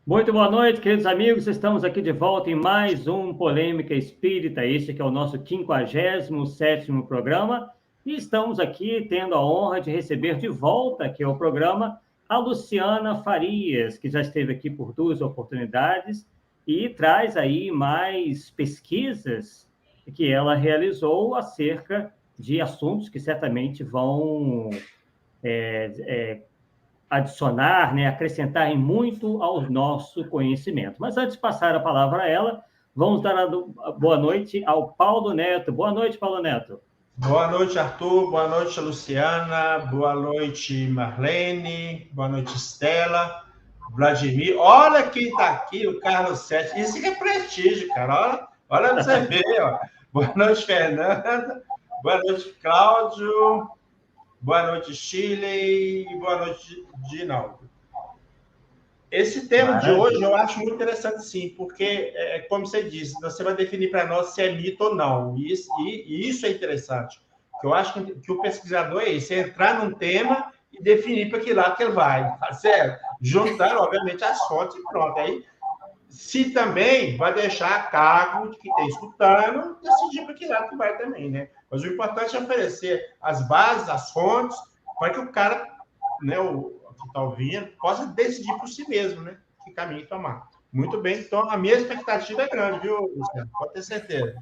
Muito boa noite, queridos amigos. Estamos aqui de volta em mais um Polêmica Espírita. Este que é o nosso 57º programa. E estamos aqui tendo a honra de receber de volta aqui ao programa a Luciana Farias, que já esteve aqui por 2 oportunidades e traz aí mais pesquisas que ela realizou acerca de assuntos que certamente vão adicionar, né, acrescentar em muito ao nosso conhecimento. Mas antes de passar a palavra a ela, vamos dar a boa noite ao Paulo Neto. Boa noite, Paulo Neto. Boa noite, Arthur. Boa noite, Luciana. Boa noite, Marlene. Boa noite, Estela. Vladimir. Olha quem está aqui, o Carlos Sete. Isso que é prestígio, cara. Olha para você ver. Ó. Boa noite, Fernanda. Boa noite, Cláudio. Boa noite, Chile. E boa noite, Ginaldo. Esse tema de hoje eu acho muito interessante, sim, porque, como você disse, você vai definir para nós se é mito ou não. E isso é interessante. Eu acho que o pesquisador é isso, é entrar num tema e definir para que lado que ele vai, tá certo? Juntar, obviamente, as fontes e pronto. Aí, se também vai deixar a cargo de quem está escutando, decidir para que lado que vai também, né? Mas o importante é oferecer as bases, as fontes, para que o cara, né, que está ouvindo, possa decidir por si mesmo, né? Que caminho tomar. Muito bem, então a minha expectativa é grande, viu, Luciano? Pode ter certeza.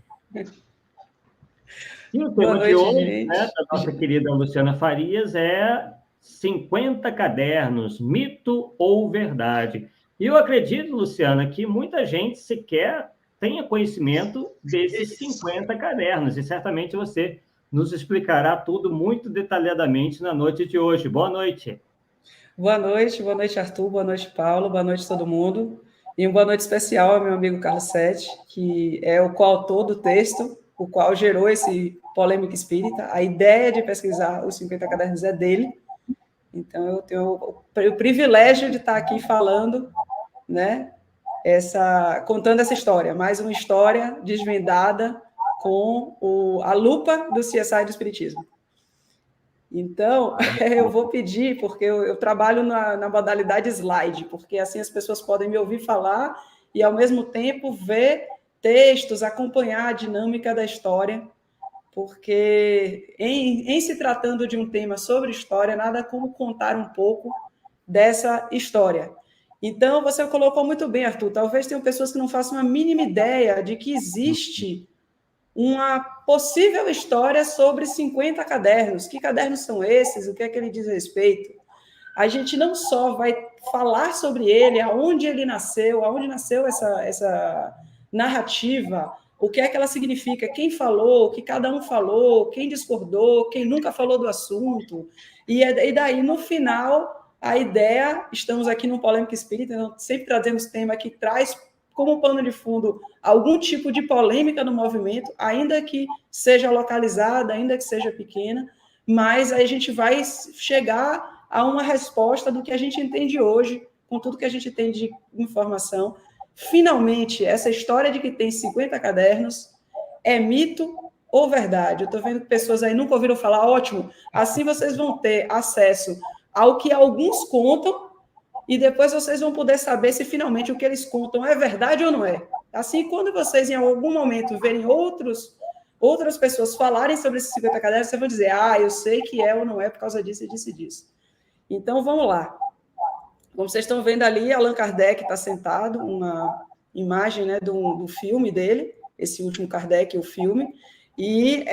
E o tema de hoje, né, da nossa querida Luciana Farias, é 50 cadernos, mito ou verdade? E eu acredito, Luciana, que muita gente sequer tenha conhecimento desses 50 cadernos, e certamente você nos explicará tudo muito detalhadamente na noite de hoje. Boa noite. Boa noite, Arthur, boa noite, Paulo, boa noite todo mundo. E uma boa noite especial ao meu amigo Carlos Sete, que é o coautor do texto, o qual gerou esse Polêmica Espírita. A ideia de pesquisar os 50 cadernos é dele. Então, eu tenho o privilégio de estar aqui falando, né, contando essa história, mais uma história desvendada com a lupa do CSI do Espiritismo. Então, eu vou pedir, porque eu trabalho na modalidade slide, porque assim as pessoas podem me ouvir falar e, ao mesmo tempo, ver textos, acompanhar a dinâmica da história, porque, em se tratando de um tema sobre história, nada como contar um pouco dessa história. Então, você colocou muito bem, Arthur, talvez tenham pessoas que não façam a mínima ideia de que existe uma possível história sobre 50 cadernos. Que cadernos são esses? O que é que ele diz a respeito? A gente não só vai falar sobre ele, aonde ele nasceu, aonde nasceu essa narrativa, o que é que ela significa, quem falou, o que cada um falou, quem discordou, quem nunca falou do assunto. E daí, no final, a ideia, estamos aqui no Polêmica Espírita, então sempre trazemos tema que traz como pano de fundo algum tipo de polêmica no movimento, ainda que seja localizada, ainda que seja pequena, mas aí a gente vai chegar a uma resposta do que a gente entende hoje, com tudo que a gente tem de informação. Finalmente, essa história de que tem 50 cadernos é mito ou verdade? Eu estou vendo que pessoas aí nunca ouviram falar, ótimo, assim vocês vão ter acesso ao que alguns contam, e depois vocês vão poder saber se finalmente o que eles contam é verdade ou não é. Assim, quando vocês em algum momento verem outras pessoas falarem sobre esses 50 cadernos, vocês vão dizer, eu sei que é ou não é por causa disso e disso e disso. Então, vamos lá. Como vocês estão vendo ali, Allan Kardec está sentado, uma imagem, né, do filme dele, esse último Kardec, o filme, e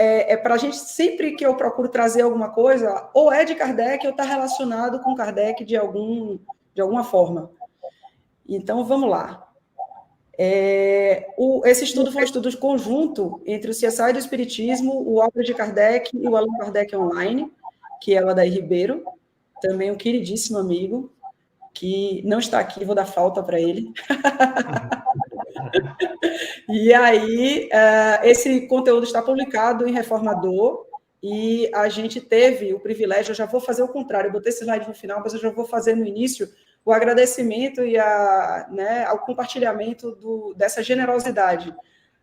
para a gente, sempre que eu procuro trazer alguma coisa, ou é de Kardec ou está relacionado com Kardec de alguma forma. Então, vamos lá. Esse estudo foi um estudo conjunto entre o CSI do Espiritismo, o Obras de Kardec e o Allan Kardec Online, que é o Adair Ribeiro, também um queridíssimo amigo, que não está aqui, vou dar falta para ele. E aí, esse conteúdo está publicado em Reformador, e a gente teve o privilégio, eu já vou fazer o contrário, eu botei esse slide no final, mas eu já vou fazer no início o agradecimento e ao compartilhamento dessa generosidade.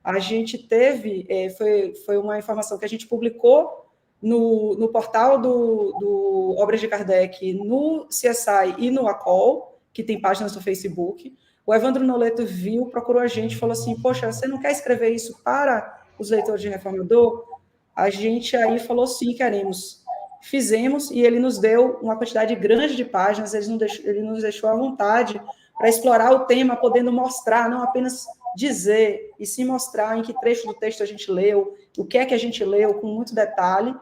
A gente teve, foi uma informação que a gente publicou no portal do Obras de Kardec, no CSI e no ACOL, que tem páginas no Facebook, o Evandro Noleto viu, procurou a gente, falou assim, poxa, você não quer escrever isso para os leitores de Reformador? A gente aí falou, sim, queremos. Fizemos, e ele nos deu uma quantidade grande de páginas, ele nos deixou à vontade para explorar o tema, podendo mostrar, não apenas dizer, e sim mostrar em que trecho do texto a gente leu, o que é que a gente leu, com muito detalhe,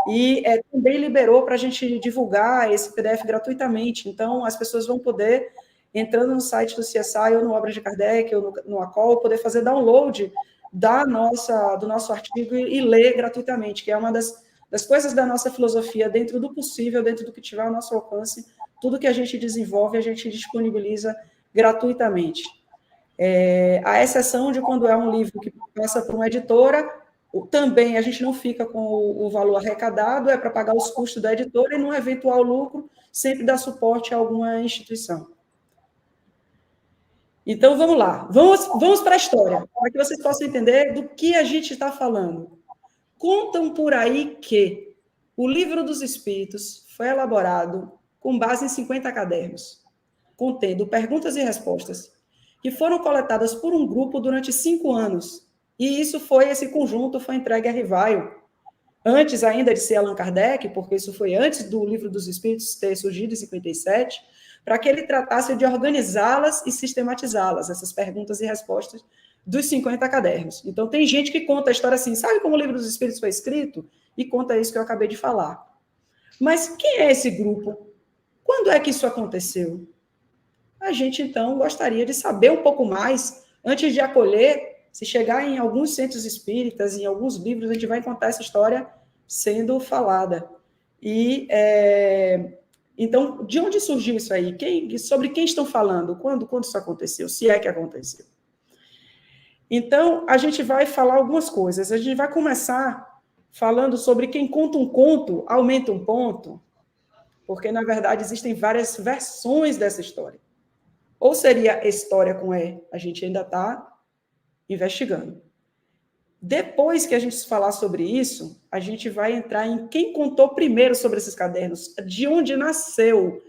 e também liberou para a gente divulgar esse PDF gratuitamente. Então, as pessoas vão poder, entrando no site do CSI, ou no Obras de Kardec, ou no ACOL, poder fazer download do nosso artigo e ler gratuitamente, que é uma das coisas da nossa filosofia, dentro do possível, dentro do que tiver ao nosso alcance, tudo que a gente desenvolve, a gente disponibiliza gratuitamente. A exceção de quando é um livro que passa por uma editora, também a gente não fica com o valor arrecadado, é para pagar os custos da editora e, num eventual lucro, sempre dá suporte a alguma instituição. Então, vamos lá. Vamos para a história, para que vocês possam entender do que a gente está falando. Contam por aí que o Livro dos Espíritos foi elaborado com base em 50 cadernos, contendo perguntas e respostas, que foram coletadas por um grupo durante 5 anos. E esse conjunto foi entregue a Rivaio, antes ainda de ser Allan Kardec, porque isso foi antes do Livro dos Espíritos ter surgido em 57, para que ele tratasse de organizá-las e sistematizá-las, essas perguntas e respostas dos 50 cadernos. Então, tem gente que conta a história assim, sabe como o Livro dos Espíritos foi escrito? E conta isso que eu acabei de falar. Mas quem é esse grupo? Quando é que isso aconteceu? A gente, então, gostaria de saber um pouco mais, antes de acolher. Se chegar em alguns centros espíritas, em alguns livros, a gente vai contar essa história sendo falada. Então, de onde surgiu isso aí? Sobre quem estão falando? Quando isso aconteceu? Se é que aconteceu. Então, a gente vai falar algumas coisas. A gente vai começar falando sobre quem conta um conto, aumenta um ponto, porque, na verdade, existem várias versões dessa história. Ou seria história com E, a gente ainda está investigando. Depois que a gente falar sobre isso, a gente vai entrar em quem contou primeiro sobre esses cadernos, de onde nasceu,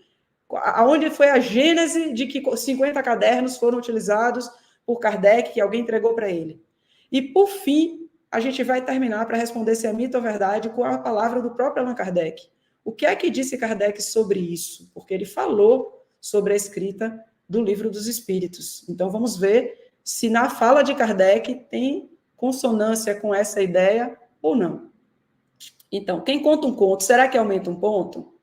aonde foi a gênese de que 50 cadernos foram utilizados por Kardec, que alguém entregou para ele. E, por fim, a gente vai terminar para responder se é mito ou verdade com a palavra do próprio Allan Kardec. O que é que disse Kardec sobre isso? Porque ele falou sobre a escrita do Livro dos Espíritos. Então, vamos ver se na fala de Kardec tem consonância com essa ideia ou não. Então, quem conta um conto, será que aumenta um ponto?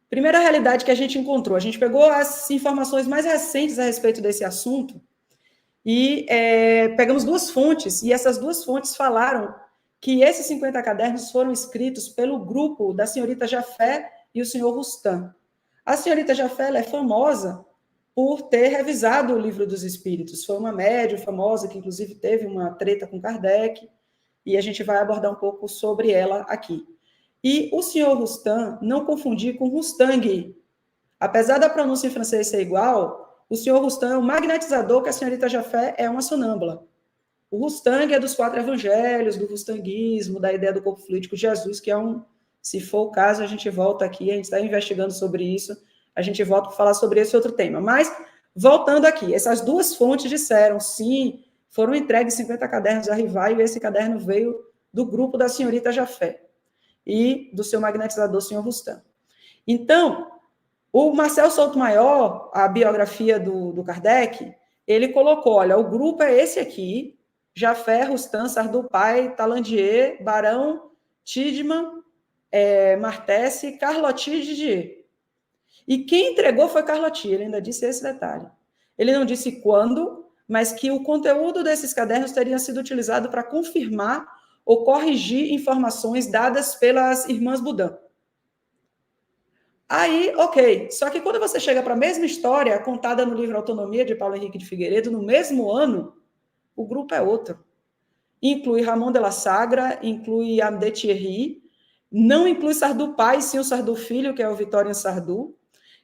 Primeira realidade que a gente encontrou, a gente pegou as informações mais recentes a respeito desse assunto e pegamos 2 fontes, e essas 2 fontes falaram que esses 50 cadernos foram escritos pelo grupo da senhorita Jafé e o senhor Rustam. A senhorita Jafé é famosa por ter revisado o Livro dos Espíritos. Foi uma médium famosa, que inclusive teve uma treta com Kardec, e a gente vai abordar um pouco sobre ela aqui. E o senhor Rustam, não confundir com Rustang. Apesar da pronúncia em francês ser igual, o senhor Rustam é um magnetizador, que a senhorita Jafé é uma sonâmbula. O Rustang é dos 4 evangelhos, do rustanguismo, da ideia do corpo fluídico de Jesus, que é se for o caso, a gente volta aqui, a gente está investigando sobre isso, a gente volta para falar sobre esse outro tema. Mas, voltando aqui, essas 2 fontes disseram, sim, foram entregues 50 cadernos a Rivaio, e esse caderno veio do grupo da senhorita Jafé e do seu magnetizador, senhor Rustam. Então, o Marcel Souto-Maior, a biografia do Kardec, ele colocou, olha, o grupo é esse aqui, Jafé, Rustam, Sardupai, Talandier, Barão, Tidman, Martesse, Carlotti e Didier. E quem entregou foi Carlotti, ele ainda disse esse detalhe. Ele não disse quando, mas que o conteúdo desses cadernos teria sido utilizado para confirmar ou corrigir informações dadas pelas irmãs Boudin. Aí, ok. Só que quando você chega para a mesma história, contada no livro Autonomia, de Paulo Henrique de Figueiredo, no mesmo ano, o grupo é outro. Inclui Ramon de la Sagra, inclui Amede Thierry, não inclui Sardu pai, sim o Sardu filho, que é o Vitório Sardu.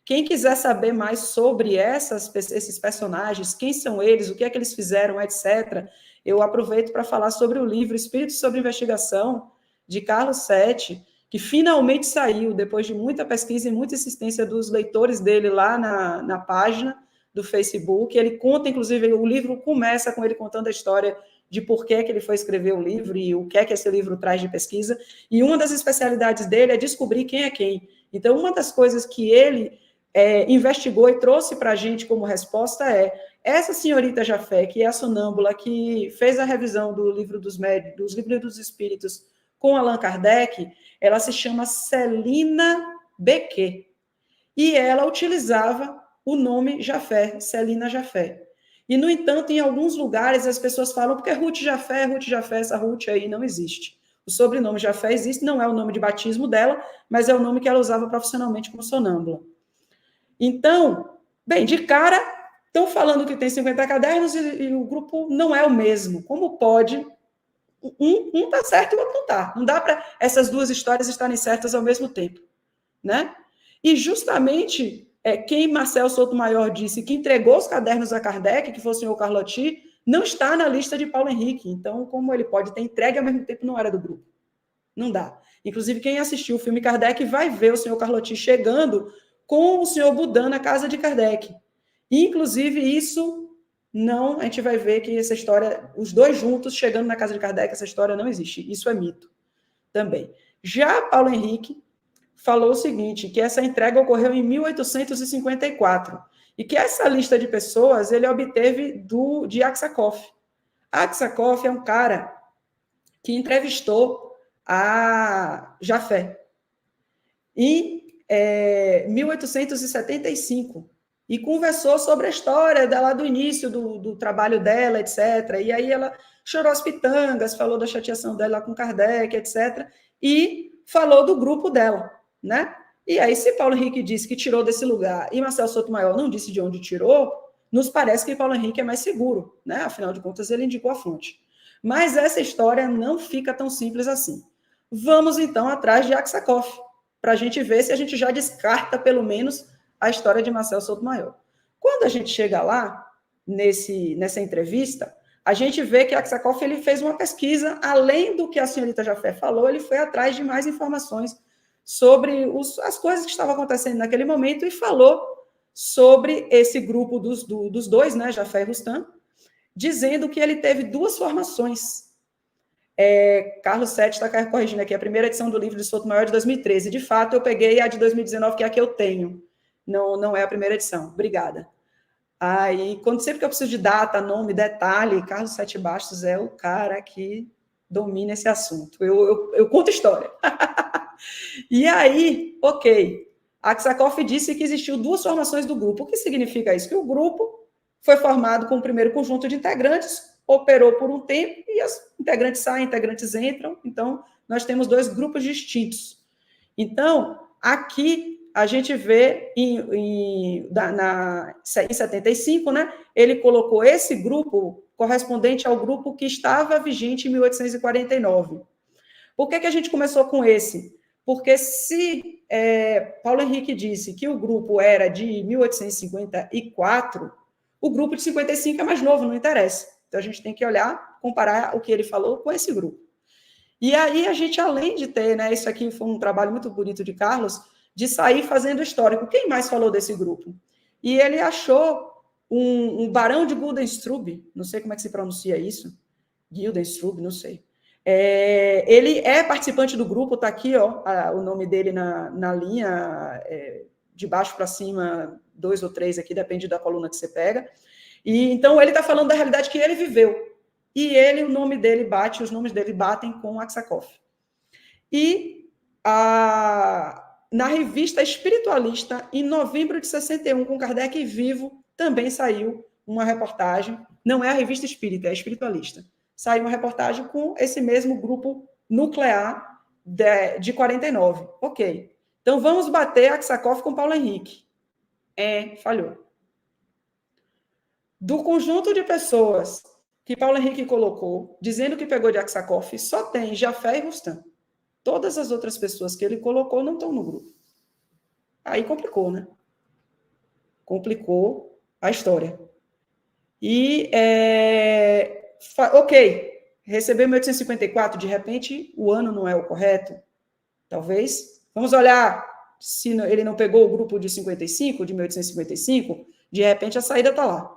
Quem quiser saber mais sobre esses personagens, quem são eles, o que é que eles fizeram, etc., eu aproveito para falar sobre o livro Espírito sobre Investigação, de Carlos Sete, que finalmente saiu, depois de muita pesquisa e muita insistência dos leitores dele lá na página do Facebook. Ele conta, inclusive, o livro começa com ele contando a história de por que ele foi escrever o livro e o que é que esse livro traz de pesquisa. E uma das especialidades dele é descobrir quem é quem. Então, uma das coisas que ele investigou e trouxe para a gente como resposta é essa senhorita Jafé, que é a sonâmbula, que fez a revisão do livro dos livros dos espíritos com Allan Kardec, ela se chama Celina Becquet. E ela utilizava o nome Jafé, Celina Jafé. E, no entanto, em alguns lugares as pessoas falam, porque Ruth Jafé, essa Ruth aí não existe. O sobrenome Jafé existe, não é o nome de batismo dela, mas é o nome que ela usava profissionalmente como sonâmbula. Então, bem, de cara, estão falando que tem 50 cadernos e o grupo não é o mesmo. Como pode? Um está certo e o outro não está. Não dá para essas duas histórias estarem certas ao mesmo tempo, né? E justamente quem Marcel Sotomayor disse que entregou os cadernos a Kardec, que foi o senhor Carlotti, não está na lista de Paulo Henrique. Então, como ele pode ter entregue ao mesmo tempo não era do grupo? Não dá. Inclusive, quem assistiu o filme Kardec vai ver o senhor Carlotti chegando com o senhor Budan na casa de Kardec. Inclusive, isso não, a gente vai ver que essa história, os dois juntos chegando na casa de Kardec, essa história não existe. Isso é mito também. Já Paulo Henrique falou o seguinte, que essa entrega ocorreu em 1854, e que essa lista de pessoas ele obteve de Aksakoff. Aksakoff é um cara que entrevistou a Jafé em 1875 e conversou sobre a história dela do início do trabalho dela, etc. E aí ela chorou as pitangas, falou da chateação dela com Kardec, etc. E falou do grupo dela, né? E aí, se Paulo Henrique disse que tirou desse lugar e Marcel Sotomayor não disse de onde tirou, nos parece que Paulo Henrique é mais seguro, né? Afinal de contas, ele indicou a fonte. Mas essa história não fica tão simples assim. Vamos, então, atrás de Aksakoff, para a gente ver se a gente já descarta, pelo menos, a história de Marcel Sotomayor. Quando a gente chega lá, nessa entrevista, a gente vê que Aksakoff ele fez uma pesquisa, além do que a senhorita Jafé falou, ele foi atrás de mais informações sobre as coisas que estavam acontecendo naquele momento e falou sobre esse grupo dos dois, né, Jafé e Rustam, dizendo que ele teve duas formações. Carlos Sete está corrigindo aqui, a primeira edição do livro de Sotomayor de 2013. De fato, eu peguei a de 2019, que é a que eu tenho. Não é a primeira edição. Obrigada. Aí, sempre que eu preciso de data, nome, detalhe, Carlos Sete Bastos é o cara que domina esse assunto. Eu conto história. E aí, ok. Aksakoff disse que existiu duas formações do grupo. O que significa isso? Que o grupo foi formado com o primeiro conjunto de integrantes, operou por um tempo e os integrantes saem, integrantes entram. Então, nós temos dois grupos distintos. Então, aqui a gente vê em 75, né, ele colocou esse grupo correspondente ao grupo que estava vigente em 1849. Por que a gente começou com esse? Porque se Paulo Henrique disse que o grupo era de 1854, o grupo de 55 é mais novo, não interessa. Então, a gente tem que olhar, comparar o que ele falou com esse grupo. E aí, a gente, além de ter, né, isso aqui foi um trabalho muito bonito de Carlos, de sair fazendo histórico. Quem mais falou desse grupo? E ele achou um barão de Guildenstern, não sei como é que se pronuncia isso, Guildenstern, não sei. Ele é participante do grupo, está aqui, ó, o nome dele na linha, de baixo para cima, 2 ou 3 aqui, depende da coluna que você pega. E então ele está falando da realidade que ele viveu. E os nomes dele batem com Aksakoff. E na revista Espiritualista, em novembro de 61, com Kardec vivo, também saiu uma reportagem. Não é a revista Espírita, é a Espiritualista. Saiu uma reportagem com esse mesmo grupo nuclear de 49. Ok. Então, vamos bater Aksakoff com Paulo Henrique. Falhou. Do conjunto de pessoas que Paulo Henrique colocou, dizendo que pegou de Aksakoff, só tem Jafé e Rustam. Todas as outras pessoas que ele colocou não estão no grupo. Aí complicou, né? Complicou a história. E, ok, recebeu 1854, de repente o ano não é o correto? Talvez. Vamos olhar se ele não pegou o grupo de 55, de 1855, De repente, a saída está lá.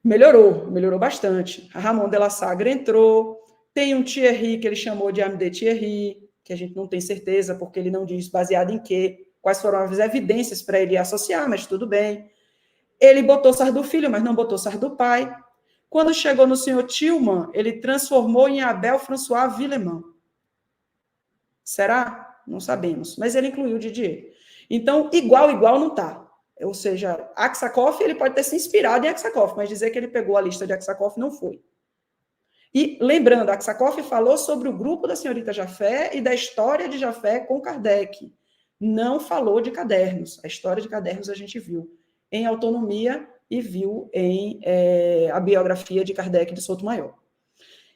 Melhorou bastante. A Ramon de la Sagra entrou, tem um Thierry que ele chamou de Ame de Thierry, que a gente não tem certeza, porque ele não diz baseado em quê, quais foram as evidências para ele associar, mas tudo bem. Ele botou Sardu Filho, mas não botou Sardu Pai. Quando chegou no senhor Tillman, ele transformou em Abel François Villemont. Será? Não sabemos, mas ele incluiu Didier. Então, igual não está. Ou seja, Aksakoff, ele pode ter se inspirado em Aksakoff, mas dizer que ele pegou a lista de Aksakoff não foi. E, lembrando, Aksakoff falou sobre o grupo da senhorita Jafé e da história de Jafé com Kardec. Não falou de cadernos. A história de cadernos a gente viu em Autonomia e viu em a biografia de Kardec de Sotomayor.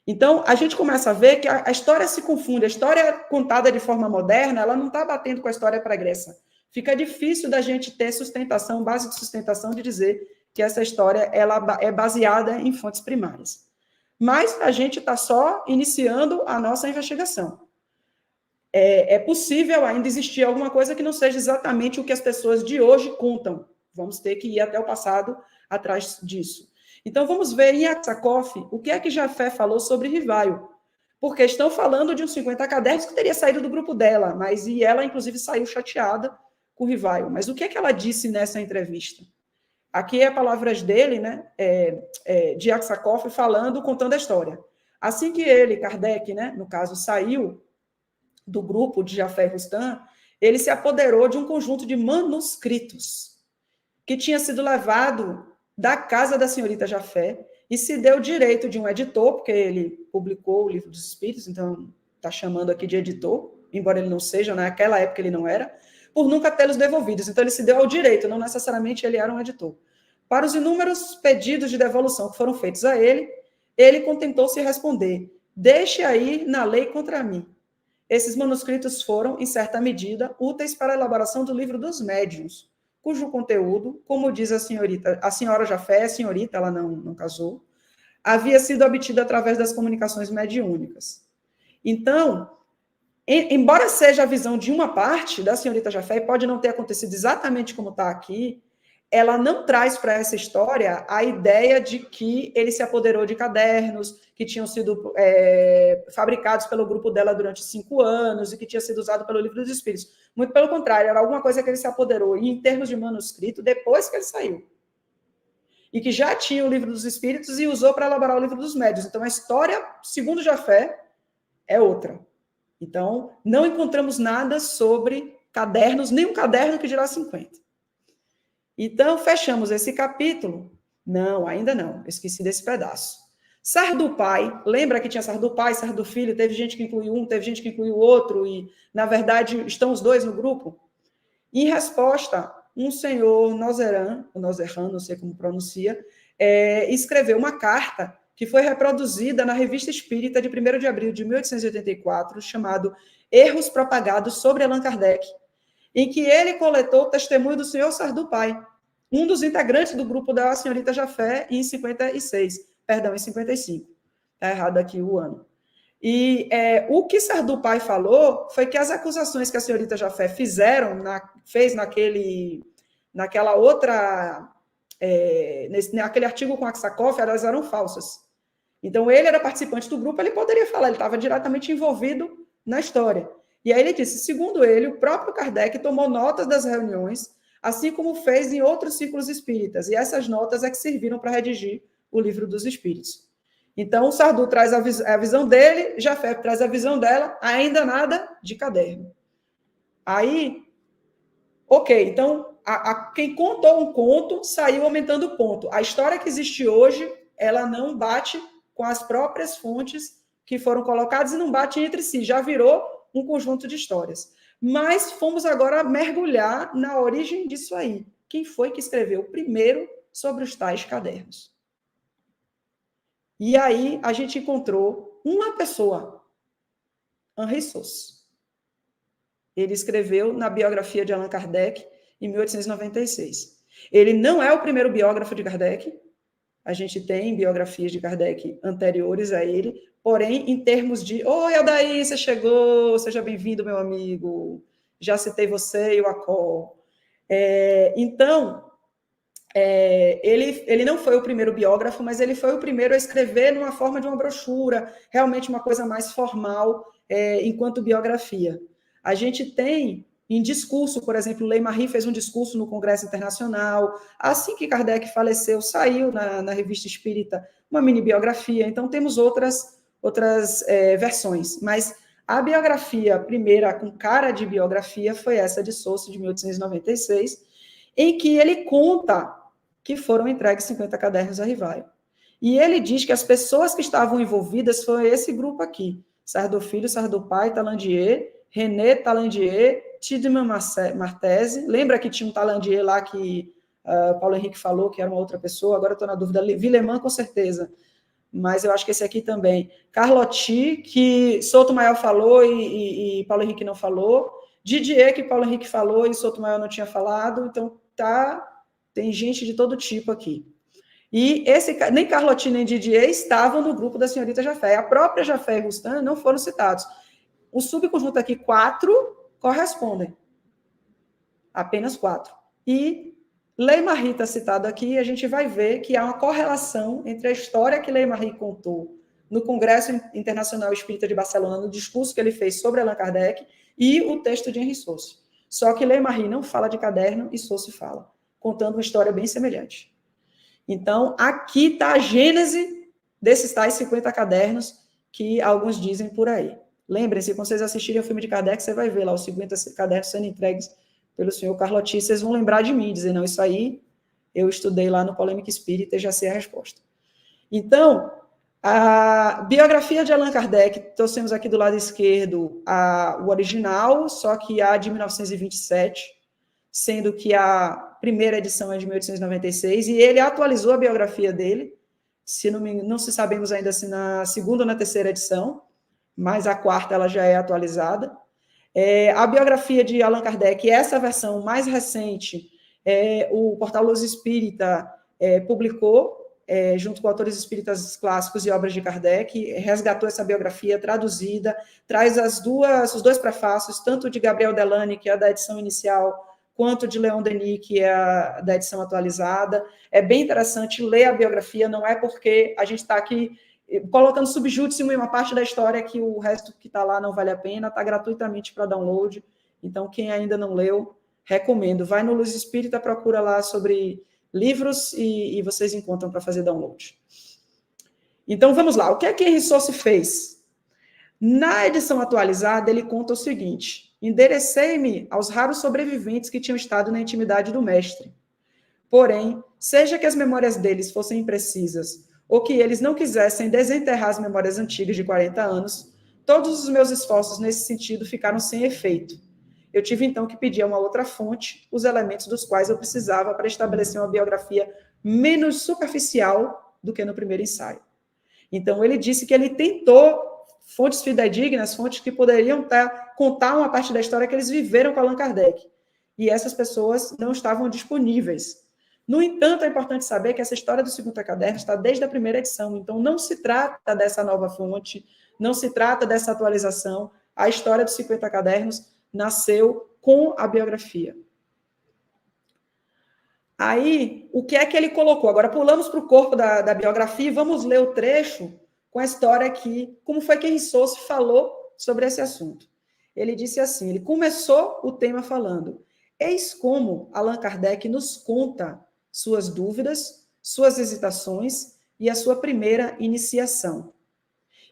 Então, a gente começa a ver que a história se confunde. A história contada de forma moderna, ela não está batendo com a história pregressa. Fica difícil da gente ter sustentação, base de sustentação, de dizer que essa história ela é baseada em fontes primárias. Mas a gente está só iniciando a nossa investigação. É possível ainda existir alguma coisa que não seja exatamente o que as pessoas de hoje contam. Vamos ter que ir até o passado atrás disso. Então, vamos ver em Aksakoff o que é que Jafé falou sobre Rivaio. Porque estão falando de uns 50 cadernos que teria saído do grupo dela, e ela, inclusive, saiu chateada com Rivaio. Mas o que é que ela disse nessa entrevista? Aqui é palavras dele, né, de Aksakoff, contando a história. Assim que ele, Kardec, né, no caso, saiu do grupo de Jafé e Rustam, ele se apoderou de um conjunto de manuscritos que tinha sido levado da casa da senhorita Jafé e se deu direito de um editor, porque ele publicou o Livro dos Espíritos, então está chamando aqui de editor, embora ele não seja, naquela época ele não era, por nunca tê-los devolvidos. Então, ele se deu ao direito, não necessariamente ele era um editor. Para os inúmeros pedidos de devolução que foram feitos a ele, ele contentou-se responder: deixe aí na lei contra mim. Esses manuscritos foram, em certa medida, úteis para a elaboração do Livro dos Médiuns, cujo conteúdo, como diz a senhora Jafé, senhorita, ela não casou, havia sido obtido através das comunicações mediúnicas. Então, embora seja a visão de uma parte da senhorita Jafé, e pode não ter acontecido exatamente como está aqui, ela não traz para essa história a ideia de que ele se apoderou de cadernos que tinham sido fabricados pelo grupo dela durante 5 anos e que tinha sido usado pelo Livro dos Espíritos. Muito pelo contrário, era alguma coisa que ele se apoderou, e em termos de manuscrito, depois que ele saiu. E que já tinha o Livro dos Espíritos e usou para elaborar o Livro dos Médiuns. Então, a história, segundo Jafé, é outra. Então, não encontramos nada sobre cadernos, nem um caderno que dirá 50. Então, fechamos esse capítulo. Não, ainda não. Esqueci desse pedaço. Sardu Pai, lembra que tinha Sardu Pai, Sardu Filho, teve gente que incluiu um, teve gente que incluiu o outro, e, na verdade, estão os dois no grupo? Em resposta, um senhor Nozeran, não sei como pronuncia, escreveu uma carta que foi reproduzida na Revista Espírita de 1º de abril de 1884, chamado Erros Propagados sobre Allan Kardec, em que ele coletou o testemunho do senhor Sardu Pai, um dos integrantes do grupo da senhorita Jafé, em 55. Está errado aqui o ano. E o que Sardu Pai falou foi que as acusações que a senhorita Jafé fez naquela outra, naquele artigo com Aksakoff, elas eram falsas. Então, ele era participante do grupo, ele poderia falar, ele estava diretamente envolvido na história. E aí ele disse, segundo ele, o próprio Kardec tomou notas das reuniões, assim como fez em outros círculos espíritas, e essas notas é que serviram para redigir o Livro dos Espíritos. Então, o Sardu traz a visão dele, Jafé traz a visão dela, ainda nada de caderno. Aí, ok, então, quem contou um conto saiu aumentando o ponto. A história que existe hoje, ela não bate com as próprias fontes que foram colocadas e não bate entre si, já virou um conjunto de histórias. Mas fomos agora mergulhar na origem disso aí. Quem foi que escreveu primeiro sobre os tais cadernos? E aí a gente encontrou uma pessoa, Henri Sauce. Ele escreveu na biografia de Allan Kardec em 1896. Ele não é o primeiro biógrafo de Kardec. A gente tem biografias de Kardec anteriores a ele, porém, em termos de... Oi, Aldair, você chegou, seja bem-vindo, meu amigo. Já citei você e o Acol. Então, ele não foi o primeiro biógrafo, mas ele foi o primeiro a escrever numa forma de uma brochura, realmente uma coisa mais formal, enquanto biografia. A gente tem em discurso, por exemplo, Ley-Marie fez um discurso no Congresso Internacional, assim que Kardec faleceu, saiu na Revista Espírita uma mini-biografia, então temos outras versões, mas a biografia primeira, com cara de biografia, foi essa de Sousa, de 1896, em que ele conta que foram entregues 50 cadernos a Rivaio. E ele diz que as pessoas que estavam envolvidas foi esse grupo aqui, Sardou Filho, Sardou Pai, Talandier, René Talandier, Tidman Martese, lembra que tinha um Talandier lá que Paulo Henrique falou que era uma outra pessoa, agora estou na dúvida, Villemã com certeza, mas eu acho que esse aqui também, Carlotti, que Sotomayor falou e Paulo Henrique não falou, Didier, que Paulo Henrique falou e Sotomayor não tinha falado, então tem gente de todo tipo aqui. E nem Carlotti nem Didier estavam no grupo da senhorita Jafé, a própria Jafé e Rustan não foram citados. O subconjunto aqui, 4, correspondem. Apenas 4. E Ley-Marie está citado aqui, e a gente vai ver que há uma correlação entre a história que Ley-Marie contou no Congresso Internacional Espírita de Barcelona, no discurso que ele fez sobre Allan Kardec, e o texto de Henri Sauce. Só que Ley-Marie não fala de caderno e Sauce fala, contando uma história bem semelhante. Então, aqui está a gênese desses tais 50 cadernos que alguns dizem por aí. Lembrem-se, quando vocês assistirem o filme de Kardec, você vai ver lá os 50 cadernos sendo entregues pelo senhor Carlotti, vocês vão lembrar de mim, dizer, não, isso aí eu estudei lá no Polêmica Espírita e já sei a resposta. Então, a biografia de Allan Kardec, trouxemos aqui do lado esquerdo o original, só que a de 1927, sendo que a primeira edição é de 1896, e ele atualizou a biografia dele, não se sabemos ainda se na segunda ou na terceira edição, mas a quarta ela já é atualizada. A biografia de Allan Kardec, essa versão mais recente, o Portal Luz Espírita publicou, junto com autores espíritas clássicos e obras de Kardec, resgatou essa biografia traduzida, traz os dois prefácios, tanto de Gabriel Delany, que é da edição inicial, quanto de Leon Denis, que é a da edição atualizada. É bem interessante ler a biografia, não é porque a gente está aqui colocando subjúdice em uma parte da história que o resto que está lá não vale a pena, está gratuitamente para download. Então, quem ainda não leu, recomendo. Vai no Luz Espírita, procura lá sobre livros e vocês encontram para fazer download. Então, vamos lá. O que é que Henri Sauce fez? Na edição atualizada, ele conta o seguinte: enderecei-me aos raros sobreviventes que tinham estado na intimidade do mestre. Porém, seja que as memórias deles fossem imprecisas ou que eles não quisessem desenterrar as memórias antigas de 40 anos, todos os meus esforços nesse sentido ficaram sem efeito. Eu tive, então, que pedir a uma outra fonte os elementos dos quais eu precisava para estabelecer uma biografia menos superficial do que no primeiro ensaio. Então, ele disse que ele tentou fontes fidedignas, fontes que poderiam contar uma parte da história que eles viveram com Allan Kardec. E essas pessoas não estavam disponíveis. No entanto, é importante saber que essa história do 50 cadernos está desde a primeira edição, então não se trata dessa nova fonte, não se trata dessa atualização. A história dos 50 cadernos nasceu com a biografia. Aí, o que é que ele colocou? Agora pulamos para o corpo da biografia e vamos ler o trecho com a história aqui, como foi que Henri Sauce falou sobre esse assunto. Ele disse assim, ele começou o tema falando: eis como Allan Kardec nos conta suas dúvidas, suas hesitações e a sua primeira iniciação.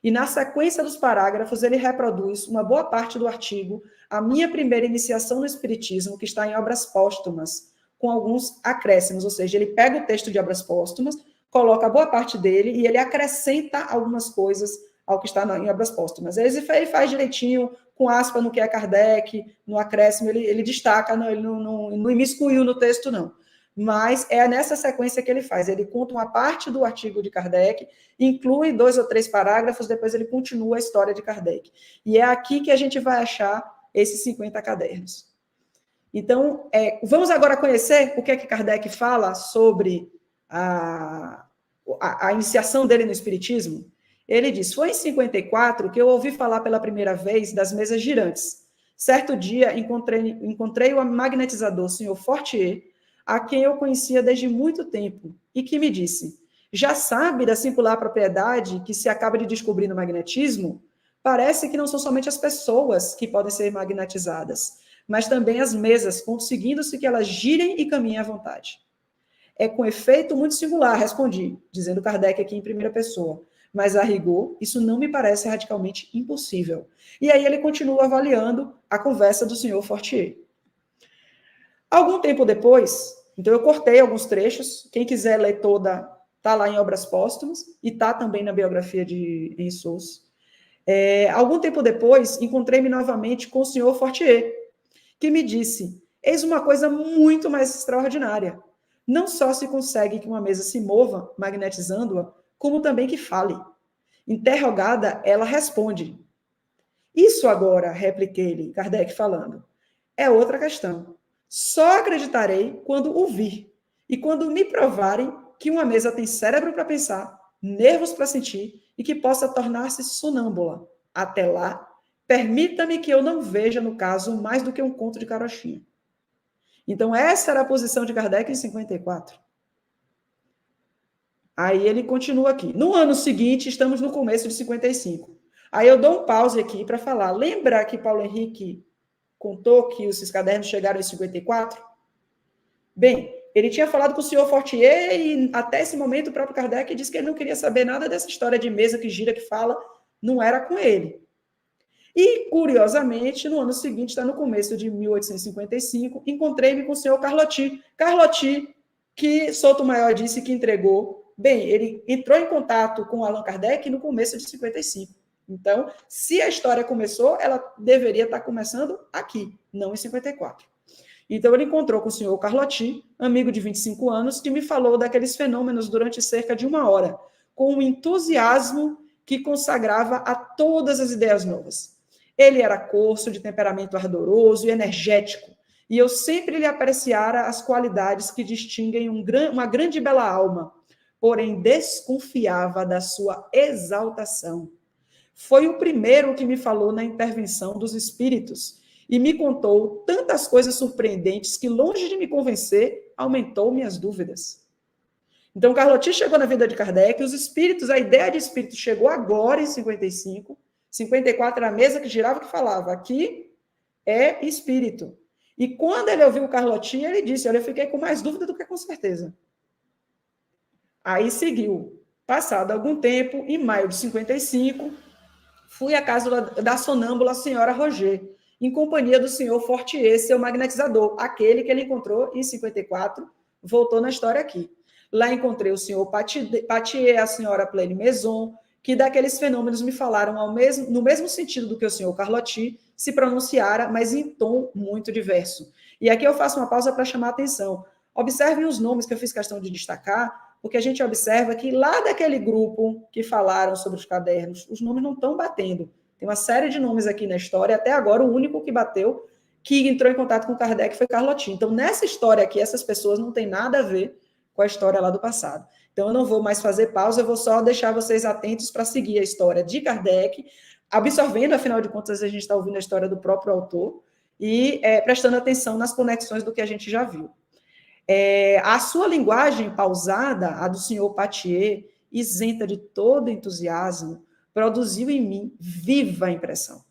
E na sequência dos parágrafos, ele reproduz uma boa parte do artigo A Minha Primeira Iniciação no Espiritismo, que está em Obras Póstumas, com alguns acréscimos, ou seja, ele pega o texto de Obras Póstumas, coloca a boa parte dele e ele acrescenta algumas coisas ao que está em Obras Póstumas. Ele faz direitinho, com aspa no que é Kardec, no acréscimo, ele destaca, ele não imiscuiu no texto, não. Mas é nessa sequência que ele faz. Ele conta uma parte do artigo de Kardec, inclui 2 ou 3 parágrafos, depois ele continua a história de Kardec. E é aqui que a gente vai achar esses 50 cadernos. Então, vamos agora conhecer o que é que Kardec fala sobre a iniciação dele no Espiritismo. Ele diz: foi em 54 que eu ouvi falar pela primeira vez das mesas girantes. Certo dia, encontrei o magnetizador Sr. Fortier a quem eu conhecia desde muito tempo, e que me disse: já sabe da singular propriedade que se acaba de descobrir no magnetismo? Parece que não são somente as pessoas que podem ser magnetizadas, mas também as mesas, conseguindo-se que elas girem e caminhem à vontade. É com efeito muito singular, respondi, dizendo Kardec aqui em primeira pessoa. Mas, a rigor, isso não me parece radicalmente impossível. E aí ele continua avaliando a conversa do senhor Fortier. Algum tempo depois, então eu cortei alguns trechos, quem quiser ler toda, está lá em Obras Póstumas, e está também na biografia de Henri Souza. Algum tempo depois, encontrei-me novamente com o senhor Fortier, que me disse: eis uma coisa muito mais extraordinária. Não só se consegue que uma mesa se mova, magnetizando-a, como também que fale. Interrogada, ela responde. Isso agora, repliquei-lhe, Kardec falando, é outra questão. Só acreditarei quando o vir, e quando me provarem que uma mesa tem cérebro para pensar, nervos para sentir, e que possa tornar-se sonâmbula. Até lá, permita-me que eu não veja, no caso, mais do que um conto de carochinha. Então, essa era a posição de Kardec em 54. Aí ele continua aqui. No ano seguinte, estamos no começo de 55. Aí eu dou um pause aqui para falar. Lembra que Paulo Henrique contou que esses cadernos chegaram em 54? Bem, ele tinha falado com o senhor Fortier e até esse momento o próprio Kardec disse que ele não queria saber nada dessa história de mesa que gira, que fala, não era com ele. E, curiosamente, no ano seguinte, está no começo de 1855, encontrei-me com o senhor Carlotti. Carlotti, que Sotomayor disse que entregou. Bem, ele entrou em contato com Allan Kardec no começo de 55. Então, se a história começou, ela deveria estar começando aqui, não em 54. Então, ele encontrou com o senhor Carlotti, amigo de 25 anos, que me falou daqueles fenômenos durante cerca de 1 hora, com um entusiasmo que consagrava a todas as ideias novas. Ele era corso, de temperamento ardoroso e energético, e eu sempre lhe apreciara as qualidades que distinguem uma grande e bela alma, porém desconfiava da sua exaltação. Foi o primeiro que me falou na intervenção dos espíritos e me contou tantas coisas surpreendentes que, longe de me convencer, aumentou minhas dúvidas. Então, Carlotti chegou na vida de Kardec, os espíritos, a ideia de espírito chegou agora em 55, 54 era a mesa que girava que falava, aqui é espírito. E quando ele ouviu o Carlotti, ele disse, olha, eu fiquei com mais dúvida do que com certeza. Aí seguiu. Passado algum tempo, em maio de 55, fui à casa da sonâmbula senhora Roger, em companhia do senhor Fortier, seu magnetizador, aquele que ele encontrou em 54, voltou na história aqui. Lá encontrei o senhor Patier, a senhora Pleine Maison, que daqueles fenômenos me falaram no mesmo sentido do que o senhor Carlotti se pronunciara, mas em tom muito diverso. E aqui eu faço uma pausa para chamar a atenção. Observem os nomes que eu fiz questão de destacar, porque a gente observa que lá daquele grupo que falaram sobre os cadernos, os nomes não estão batendo. Tem uma série de nomes aqui na história, até agora o único que bateu, que entrou em contato com Kardec foi Carlotti. Então, nessa história aqui, essas pessoas não têm nada a ver com a história lá do passado. Então, eu não vou mais fazer pausa, eu vou só deixar vocês atentos para seguir a história de Kardec, absorvendo, afinal de contas, a gente está ouvindo a história do próprio autor e prestando atenção nas conexões do que a gente já viu. A sua linguagem pausada, a do senhor Patier, isenta de todo entusiasmo, produziu em mim viva impressão.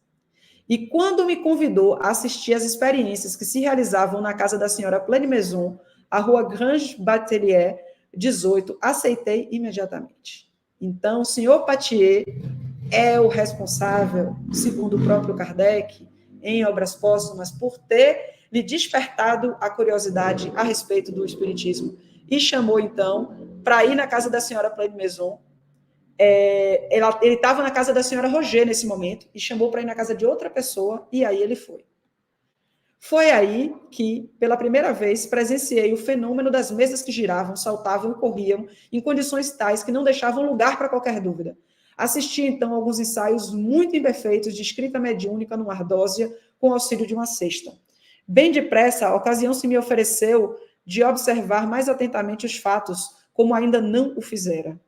E quando me convidou a assistir às experiências que se realizavam na casa da senhora Pleine Maison, a rua Grange Batelier, 18, aceitei imediatamente. Então, o senhor Patier é o responsável, segundo o próprio Kardec, em Obras Póstumas, por ter lhe despertado a curiosidade a respeito do espiritismo. E chamou, então, para ir na casa da senhora Pleine Maison. Ele estava na casa da senhora Roger nesse momento, e chamou para ir na casa de outra pessoa, e aí ele foi. Foi aí que, pela primeira vez, presenciei o fenômeno das mesas que giravam, saltavam e corriam em condições tais que não deixavam lugar para qualquer dúvida. Assisti, então, a alguns ensaios muito imperfeitos de escrita mediúnica no Ardósia, com auxílio de uma cesta. Bem depressa, a ocasião se me ofereceu de observar mais atentamente os fatos, como ainda não o fizera.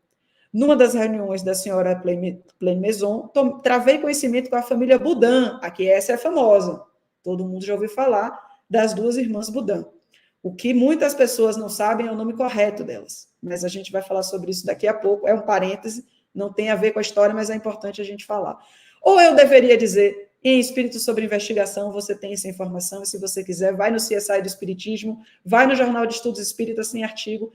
Numa das reuniões da senhora Pleine Maison, travei conhecimento com a família Boudin, aqui essa é famosa. Todo mundo já ouviu falar das duas irmãs Boudin. O que muitas pessoas não sabem é o nome correto delas, mas a gente vai falar sobre isso daqui a pouco, é um parêntese, não tem a ver com a história, mas é importante a gente falar. Ou eu deveria dizer, em Espírito sobre Investigação, você tem essa informação, e se você quiser, vai no CSI do Espiritismo, vai no Jornal de Estudos Espíritas, tem artigo.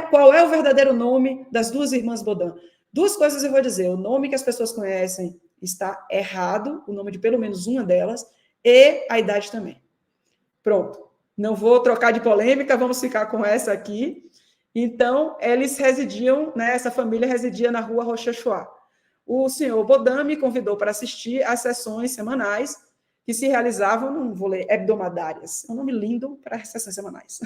Qual é o verdadeiro nome das duas irmãs Bodin? Duas coisas eu vou dizer, o nome que as pessoas conhecem está errado, o nome de pelo menos uma delas, e a idade também. Pronto. Não vou trocar de polêmica, vamos ficar com essa aqui. Então, eles residiam, né, essa família residia na rua Rochechouart. O senhor Bodin me convidou para assistir às sessões semanais que se realizavam, não vou ler, hebdomadárias, é um nome lindo para sessões semanais,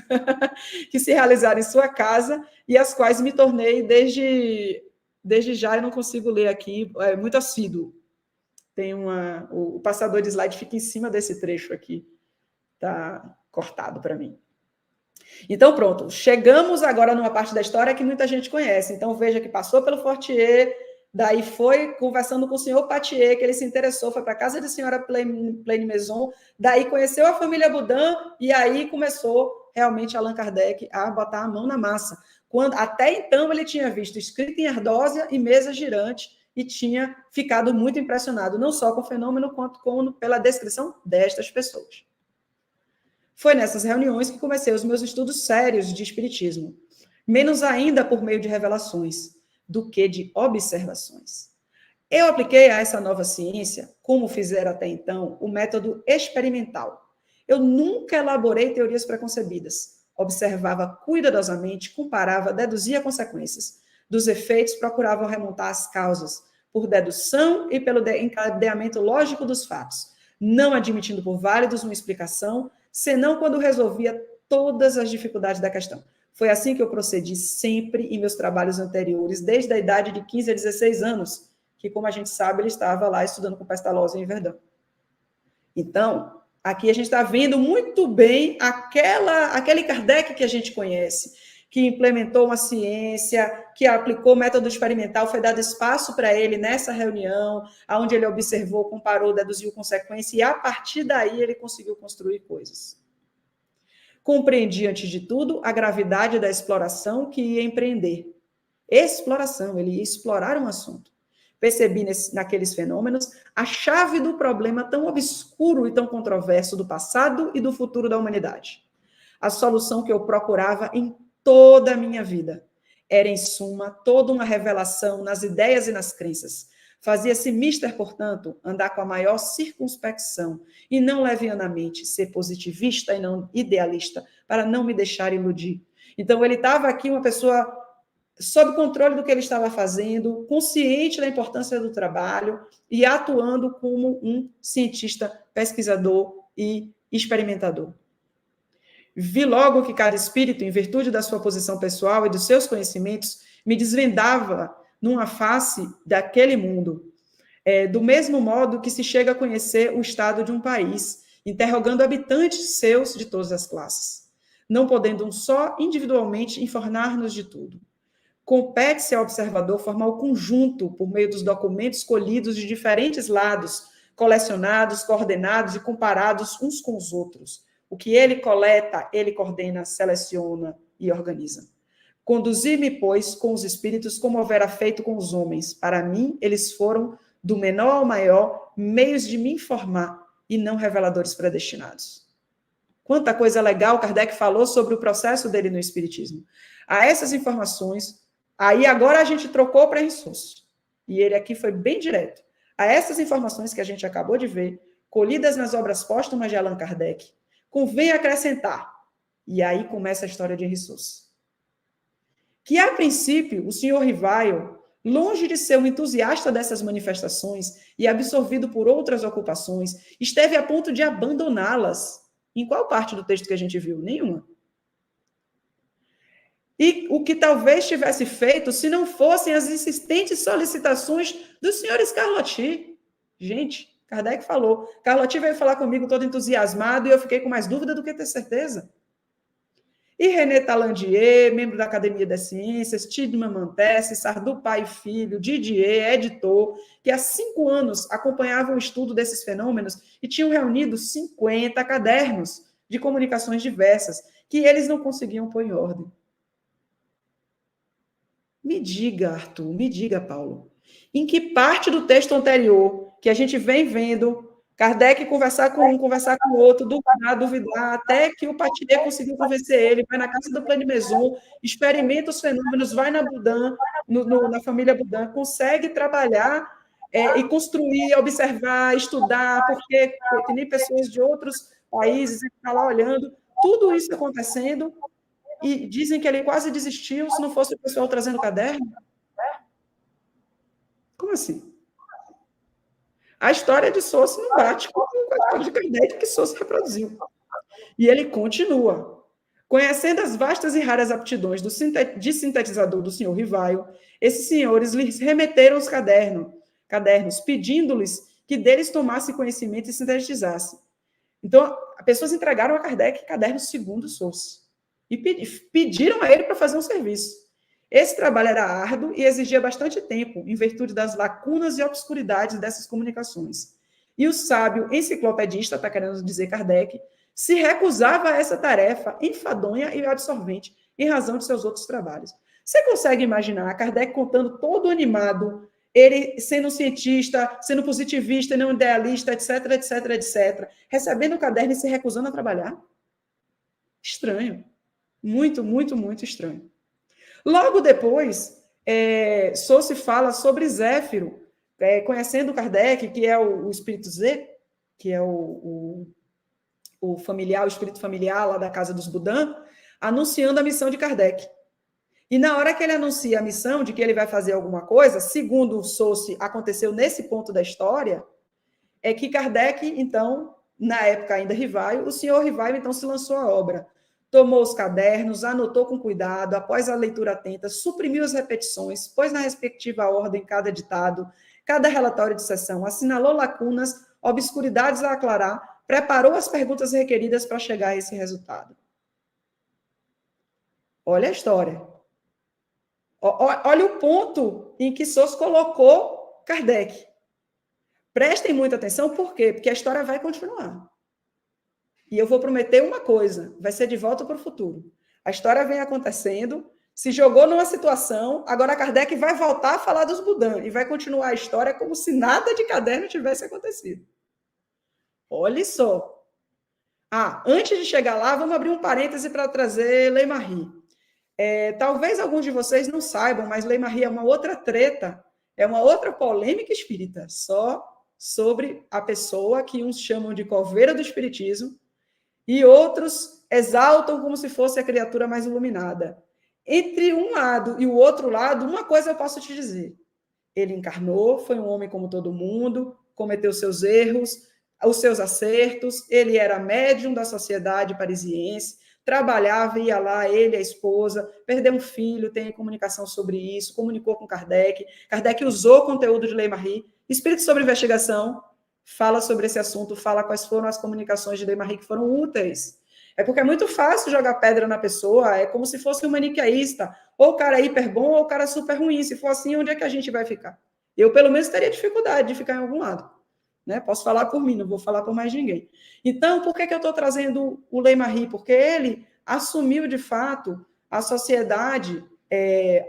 que se realizaram em sua casa e as quais me tornei, desde já, eu não consigo ler aqui, é muito assíduo. Tem o passador de slide fica em cima desse trecho aqui, está cortado para mim. Então, pronto, chegamos agora numa parte da história que muita gente conhece. Então, veja que passou pelo Fortier, daí foi conversando com o senhor Patier, que ele se interessou, foi para a casa da senhora Pleine Maison, daí conheceu a família Bodin, e aí começou realmente Allan Kardec a botar a mão na massa. Até então, ele tinha visto escrito em ardósia e mesa girante, e tinha ficado muito impressionado, não só com o fenômeno, quanto pela descrição destas pessoas. Foi nessas reuniões que comecei os meus estudos sérios de espiritismo, menos ainda por meio de revelações, do que de observações. Eu apliquei a essa nova ciência, como fizeram até então, o método experimental. Eu nunca elaborei teorias preconcebidas. Observava cuidadosamente, comparava, deduzia consequências. Dos efeitos, procurava remontar as causas, por dedução e pelo encadeamento lógico dos fatos, não admitindo por válidos uma explicação, senão quando resolvia todas as dificuldades da questão. Foi assim que eu procedi sempre em meus trabalhos anteriores, desde a idade de 15 a 16 anos, que, como a gente sabe, ele estava lá estudando com Pestalozzi em Verdun. Então, aqui a gente está vendo muito bem aquele Kardec que a gente conhece, que implementou uma ciência, que aplicou o método experimental, foi dado espaço para ele nessa reunião, onde ele observou, comparou, deduziu consequência, e a partir daí ele conseguiu construir coisas. Compreendi, antes de tudo, a gravidade da exploração que ia empreender. Exploração, ele ia explorar um assunto. Percebi naqueles fenômenos a chave do problema tão obscuro e tão controverso do passado e do futuro da humanidade. A solução que eu procurava em toda a minha vida. Era, em suma, toda uma revelação nas ideias e nas crenças. Fazia-se mister, portanto, andar com a maior circunspecção e não levianamente, ser positivista e não idealista, para não me deixar iludir. Então, ele estava aqui uma pessoa sob controle do que ele estava fazendo, consciente da importância do trabalho e atuando como um cientista, pesquisador e experimentador. Vi logo que cada espírito, em virtude da sua posição pessoal e dos seus conhecimentos, me desvendava numa face daquele mundo, do mesmo modo que se chega a conhecer o estado de um país, interrogando habitantes seus de todas as classes, não podendo um só individualmente informar-nos de tudo. Compete-se ao observador formar o conjunto por meio dos documentos colhidos de diferentes lados, colecionados, coordenados e comparados uns com os outros. O que ele coleta, ele coordena, seleciona e organiza. Conduzi-me, pois, com os espíritos como houvera feito com os homens. Para mim, eles foram, do menor ao maior, meios de me informar e não reveladores predestinados. Quanta coisa legal Kardec falou sobre o processo dele no espiritismo. A essas informações, aí agora a gente trocou para Rissos. E ele aqui foi bem direto. A essas informações que a gente acabou de ver, colhidas nas obras póstumas de Allan Kardec, convém acrescentar. E aí começa a história de Rissos. Que, a princípio, o senhor Rivaio, longe de ser um entusiasta dessas manifestações e absorvido por outras ocupações, esteve a ponto de abandoná-las. Em qual parte do texto que a gente viu? Nenhuma. E o que talvez tivesse feito se não fossem as insistentes solicitações dos senhores Carlotti. Gente, Kardec falou. Carlotti veio falar comigo todo entusiasmado e eu fiquei com mais dúvida do que ter certeza. E René Talandier, membro da Academia das Ciências, Tidman Mantesse, Sardou pai e filho, Didier, editor, que há 5 anos acompanhavam o estudo desses fenômenos e tinham reunido 50 cadernos de comunicações diversas, que eles não conseguiam pôr em ordem. Me diga, Arthur, me diga, Paulo, em que parte do texto anterior, que a gente vem vendo Kardec conversar com um, conversar com o outro, duvidar, até que o Patier conseguiu convencer ele, vai na casa do Plano de Maison, experimenta os fenômenos, vai na Boudin, na família Boudin, consegue trabalhar e construir, observar, estudar, porque tem pessoas de outros países que estão lá olhando, tudo isso acontecendo, e dizem que ele quase desistiu se não fosse o pessoal trazendo caderno. Como assim? A história de Saussure não bate com a história de Kardec que Saussure reproduziu. E ele continua. Conhecendo as vastas e raras aptidões de sintetizador do senhor Rivaio, esses senhores lhes remeteram os cadernos, pedindo-lhes que deles tomasse conhecimento e sintetizasse. Então, as pessoas entregaram a Kardec cadernos segundo Saussure e pediram a ele para fazer um serviço. Esse trabalho era árduo e exigia bastante tempo, em virtude das lacunas e obscuridades dessas comunicações. E o sábio enciclopedista, está querendo dizer Kardec, se recusava a essa tarefa enfadonha e absorvente, em razão de seus outros trabalhos. Você consegue imaginar Kardec contando todo animado, ele sendo um cientista, sendo positivista, não idealista, etc, etc, etc, recebendo o caderno e se recusando a trabalhar? Estranho. Muito, muito, muito estranho. Logo depois, Saussure fala sobre Zéfiro, conhecendo Kardec, que é o espírito Z, que é o familiar, o espírito familiar lá da casa dos Boudin, anunciando a missão de Kardec. E na hora que ele anuncia a missão de que ele vai fazer alguma coisa, segundo Saussure, aconteceu nesse ponto da história, é que Kardec, então, na época ainda Rivaio, o senhor Rivaio, então, se lançou à obra. Tomou os cadernos, anotou com cuidado, após a leitura atenta, suprimiu as repetições, pôs na respectiva ordem cada ditado, cada relatório de sessão, assinalou lacunas, obscuridades a aclarar, preparou as perguntas requeridas para chegar a esse resultado. Olha a história. Olha o ponto em que Saussure colocou Kardec. Prestem muita atenção, por quê? Porque a história vai continuar. E eu vou prometer uma coisa, vai ser de volta para o futuro. A história vem acontecendo, se jogou numa situação, agora Kardec vai voltar a falar dos Boudin e vai continuar a história como se nada de caderno tivesse acontecido. Olha só. Antes de chegar lá, vamos abrir um parêntese para trazer Leymarie. Talvez alguns de vocês não saibam, mas Leymarie é uma outra treta, é uma outra polêmica espírita, só sobre a pessoa que uns chamam de coveira do espiritismo, e outros exaltam como se fosse a criatura mais iluminada. Entre um lado e o outro lado, uma coisa eu posso te dizer. Ele encarnou, foi um homem como todo mundo, cometeu seus erros, os seus acertos, ele era médium da sociedade parisiense, trabalhava, ia lá, ele, a esposa, perdeu um filho, tem comunicação sobre isso, comunicou com Kardec, Kardec usou o conteúdo de Leymarie, Espírito sobre Investigação, fala sobre esse assunto, fala quais foram as comunicações de Leymarie que foram úteis. É porque é muito fácil jogar pedra na pessoa, é como se fosse um maniqueísta, ou o cara é hiper bom, ou o cara é super ruim. Se for assim, onde é que a gente vai ficar? Eu, pelo menos, teria dificuldade de ficar em algum lado. Né? Posso falar por mim, não vou falar por mais ninguém. Então, por que eu estou trazendo o Leymarie? Porque ele assumiu, de fato, a sociedade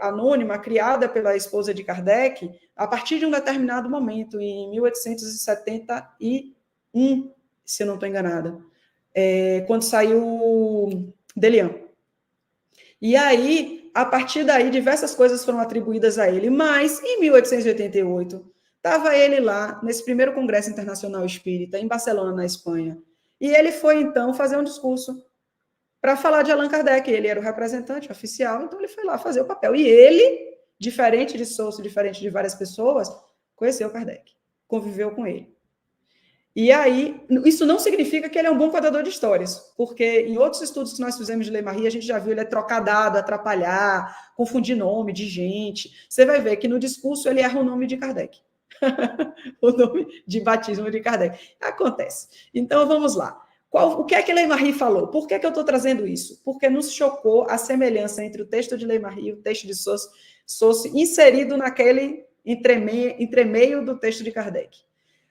anônima criada pela esposa de Kardec a partir de um determinado momento, em 1871, se eu não estou enganada, quando saiu Delian. E aí, a partir daí, diversas coisas foram atribuídas a ele, mas em 1888, estava ele lá, nesse primeiro Congresso Internacional Espírita, em Barcelona, na Espanha, e ele foi, então, fazer um discurso para falar de Allan Kardec. Ele era o representante oficial, então ele foi lá fazer o papel. E ele, diferente de Saussure, diferente de várias pessoas, conheceu Kardec, conviveu com ele. E aí, isso não significa que ele é um bom contador de histórias, porque em outros estudos que nós fizemos de Leymarie, a gente já viu ele trocar dado, atrapalhar, confundir nome de gente. Você vai ver que no discurso ele erra o nome de Kardec. O nome de batismo de Kardec. Acontece. Então, vamos lá. O que é que Leymarie falou? Por que eu estou trazendo isso? Porque nos chocou a semelhança entre o texto de Leymarie e o texto de Saussure inserido naquele entremeio do texto de Kardec.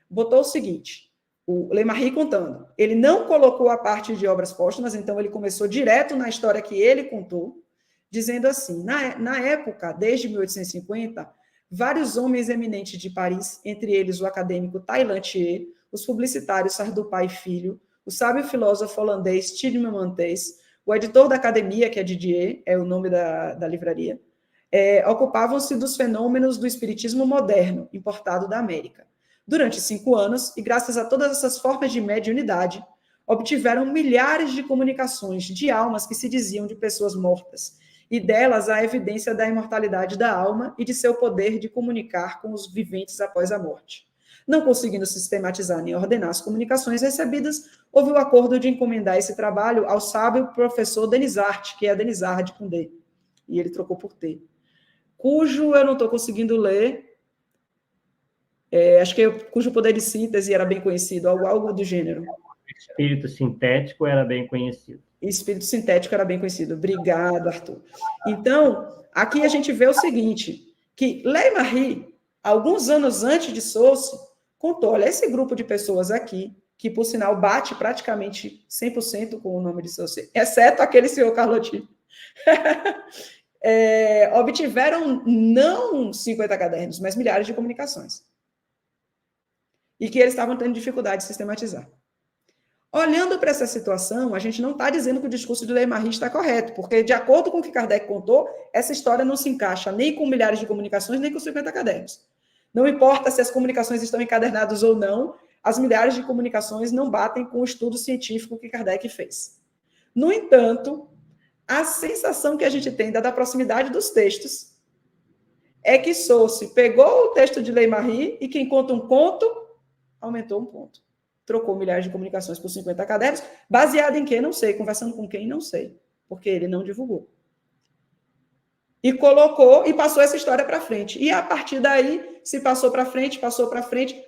Botou o seguinte: O Leymarie contando. Ele não colocou a parte de obras póstumas, então ele começou direto na história que ele contou, dizendo assim, na época, desde 1850, vários homens eminentes de Paris, entre eles o acadêmico Taillantier, os publicitários Sardupá e Filho, o sábio filósofo holandês Tiedemann Montes, o editor da Academia, que é Didier, é o nome da livraria, ocupavam-se dos fenômenos do espiritismo moderno, importado da América. Durante 5 anos, e graças a todas essas formas de mediunidade, obtiveram milhares de comunicações de almas que se diziam de pessoas mortas, e delas a evidência da imortalidade da alma e de seu poder de comunicar com os viventes após a morte. Não conseguindo sistematizar nem ordenar as comunicações recebidas, houve o acordo de encomendar esse trabalho ao sábio professor Denisart, que é Denisard com D, e ele trocou por T, cujo eu não estou conseguindo ler, cujo poder de síntese era bem conhecido, algo do gênero. Espírito sintético era bem conhecido. Espírito sintético era bem conhecido. Obrigado, Arthur. Então, aqui a gente vê o seguinte, que Leymarie, alguns anos antes de Saussure, contou, olha, esse grupo de pessoas aqui, que, por sinal, bate praticamente 100% com o nome de Saussure, exceto aquele senhor Carlotti, obtiveram não 50 cadernos, mas milhares de comunicações. E que eles estavam tendo dificuldade de sistematizar. Olhando para essa situação, a gente não está dizendo que o discurso de Leymarie está correto, porque, de acordo com o que Kardec contou, essa história não se encaixa nem com milhares de comunicações, nem com 50 cadernos. Não importa se as comunicações estão encadernadas ou não, as milhares de comunicações não batem com o estudo científico que Kardec fez. No entanto, a sensação que a gente tem da proximidade dos textos é que Saussure pegou o texto de Leymarie e quem conta um conto, aumentou um ponto. Trocou milhares de comunicações por 50 cadernos, baseado em quê? Não sei. Conversando com quem? Não sei. Porque ele não divulgou. E colocou e passou essa história para frente. E a partir daí, se passou para frente,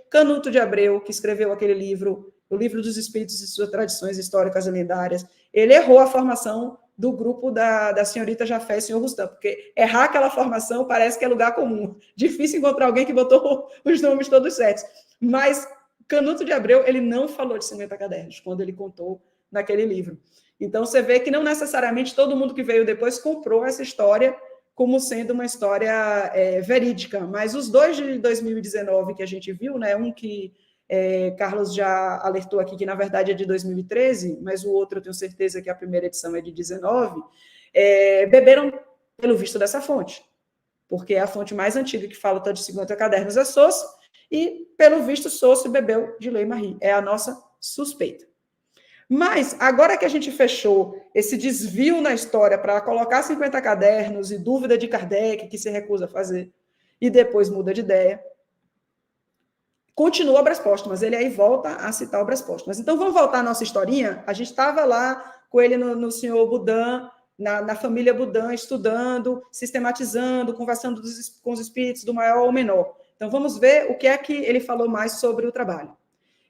Canuto de Abreu, que escreveu aquele livro, O Livro dos Espíritos e Suas Tradições Históricas e Lendárias, ele errou a formação do grupo da senhorita Jafé e senhor Rustam, porque errar aquela formação parece que é lugar comum. Difícil encontrar alguém que botou os nomes todos certos. Mas Canuto de Abreu, ele não falou de 50 cadernos, quando ele contou naquele livro. Então, você vê que não necessariamente todo mundo que veio depois comprou essa história como sendo uma história verídica, mas os dois de 2019 que a gente viu, né, um que Carlos já alertou aqui, que na verdade é de 2013, mas o outro eu tenho certeza que a primeira edição é de 19, beberam pelo visto dessa fonte, porque é a fonte mais antiga que fala de 50 cadernos é Saussure, e, pelo visto, Saussure bebeu de Leymarie. É a nossa suspeita. Mas, agora que a gente fechou esse desvio na história para colocar 50 cadernos e dúvida de Kardec, que se recusa a fazer, e depois muda de ideia, continua obras póstumas. Ele aí volta a citar obras póstumas. Então, vamos voltar à nossa historinha? A gente estava lá com ele no senhor Boudin, na família Boudin, estudando, sistematizando, conversando com os espíritos do maior ao menor. Então, vamos ver o que é que ele falou mais sobre o trabalho.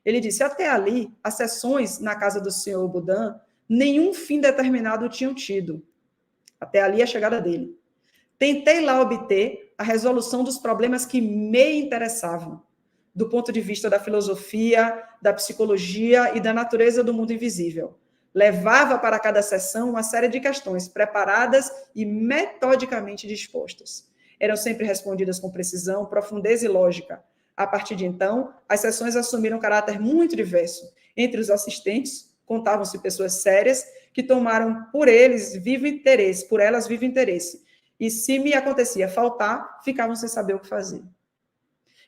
Ele disse, até ali, as sessões na casa do senhor Boudin, nenhum fim determinado tinham tido. Até ali a chegada dele. Tentei lá obter a resolução dos problemas que me interessavam, do ponto de vista da filosofia, da psicologia e da natureza do mundo invisível. Levava para cada sessão uma série de questões preparadas e metodicamente dispostas. Eram sempre respondidas com precisão, profundeza e lógica. A partir de então, as sessões assumiram um caráter muito diverso. Entre os assistentes, contavam-se pessoas sérias que tomaram por elas vivo interesse. E se me acontecia faltar, ficavam sem saber o que fazer.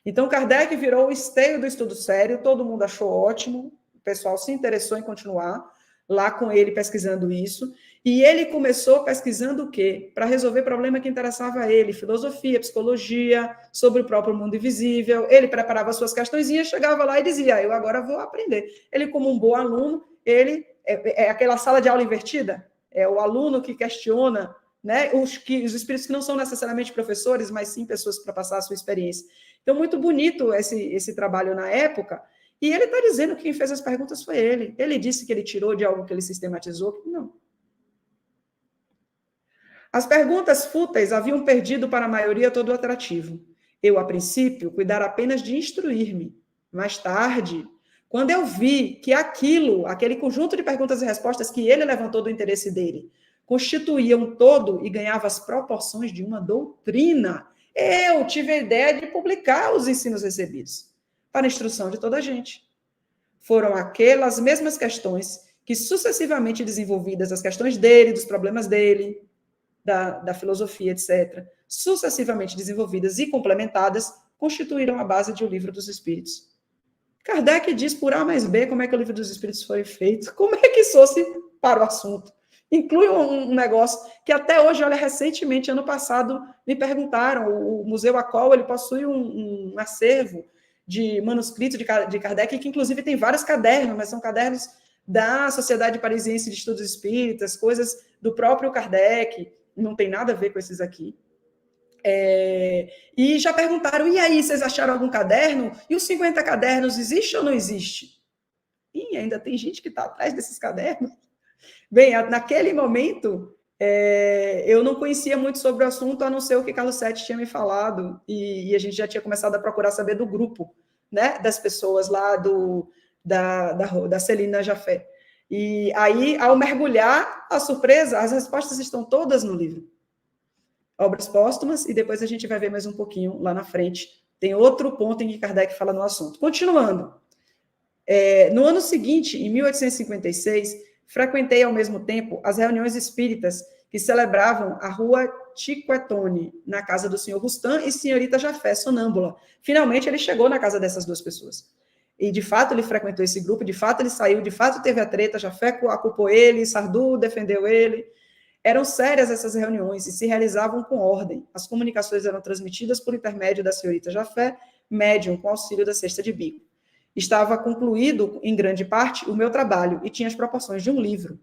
Então, Kardec virou o esteio do estudo sério, todo mundo achou ótimo, o pessoal se interessou em continuar lá com ele pesquisando isso. E ele começou pesquisando o quê? Para resolver problema que interessava a ele, filosofia, psicologia, sobre o próprio mundo invisível. Ele preparava suas questõezinhas, chegava lá e dizia, eu agora vou aprender. Ele, como um bom aluno, ele é aquela sala de aula invertida, é o aluno que questiona, né, os espíritos que não são necessariamente professores, mas sim pessoas para passar a sua experiência. Então, muito bonito esse trabalho na época, e ele está dizendo que quem fez as perguntas foi ele. Ele disse que ele tirou de algo que ele sistematizou? Não. As perguntas fúteis haviam perdido para a maioria todo o atrativo. Eu, a princípio, cuidara apenas de instruir-me. Mais tarde, Quando eu vi que aquele conjunto de perguntas e respostas que ele levantou do interesse dele, constituía um todo e ganhava as proporções de uma doutrina, eu tive a ideia de publicar os ensinos recebidos para a instrução de toda a gente. Foram aquelas mesmas questões que sucessivamente desenvolvidas, as questões dele, dos problemas dele, da filosofia, etc., sucessivamente desenvolvidas e complementadas, constituíram a base de O Livro dos Espíritos. Kardec diz por A mais B como é que o Livro dos Espíritos foi feito, como é que fosse para o assunto. Inclui um negócio que até hoje, olha, recentemente, ano passado, me perguntaram, o Museu Acol, ele possui um acervo de manuscritos de Kardec, que inclusive tem vários cadernos, mas são cadernos da Sociedade Parisiense de Estudos Espíritas, coisas do próprio Kardec, não tem nada a ver com esses aqui. E já perguntaram, e aí, vocês acharam algum caderno? E os 50 cadernos, existe ou não existe? E ainda tem gente que está atrás desses cadernos. Bem, naquele momento, eu não conhecia muito sobre o assunto, a não ser o que Carlos Sete tinha me falado, e a gente já tinha começado a procurar saber do grupo, né, das pessoas lá da Celina Jafé. E aí, ao mergulhar, a surpresa, as respostas estão todas no livro. Obras póstumas, e depois a gente vai ver mais um pouquinho lá na frente. Tem outro ponto em que Kardec fala no assunto. Continuando. No ano seguinte, em 1856, frequentei ao mesmo tempo as reuniões espíritas que celebravam a rua Tiquetone, na casa do senhor Rustam e senhorita Jafé, sonâmbula. Finalmente, ele chegou na casa dessas duas pessoas. E, de fato, ele frequentou esse grupo, de fato, ele saiu, de fato, teve a treta, Jafé aculpou ele, Sardu defendeu ele. Eram sérias essas reuniões e se realizavam com ordem. As comunicações eram transmitidas por intermédio da senhorita Jafé, médium, com auxílio da cesta de bico. Estava concluído, em grande parte, o meu trabalho e tinha as proporções de um livro.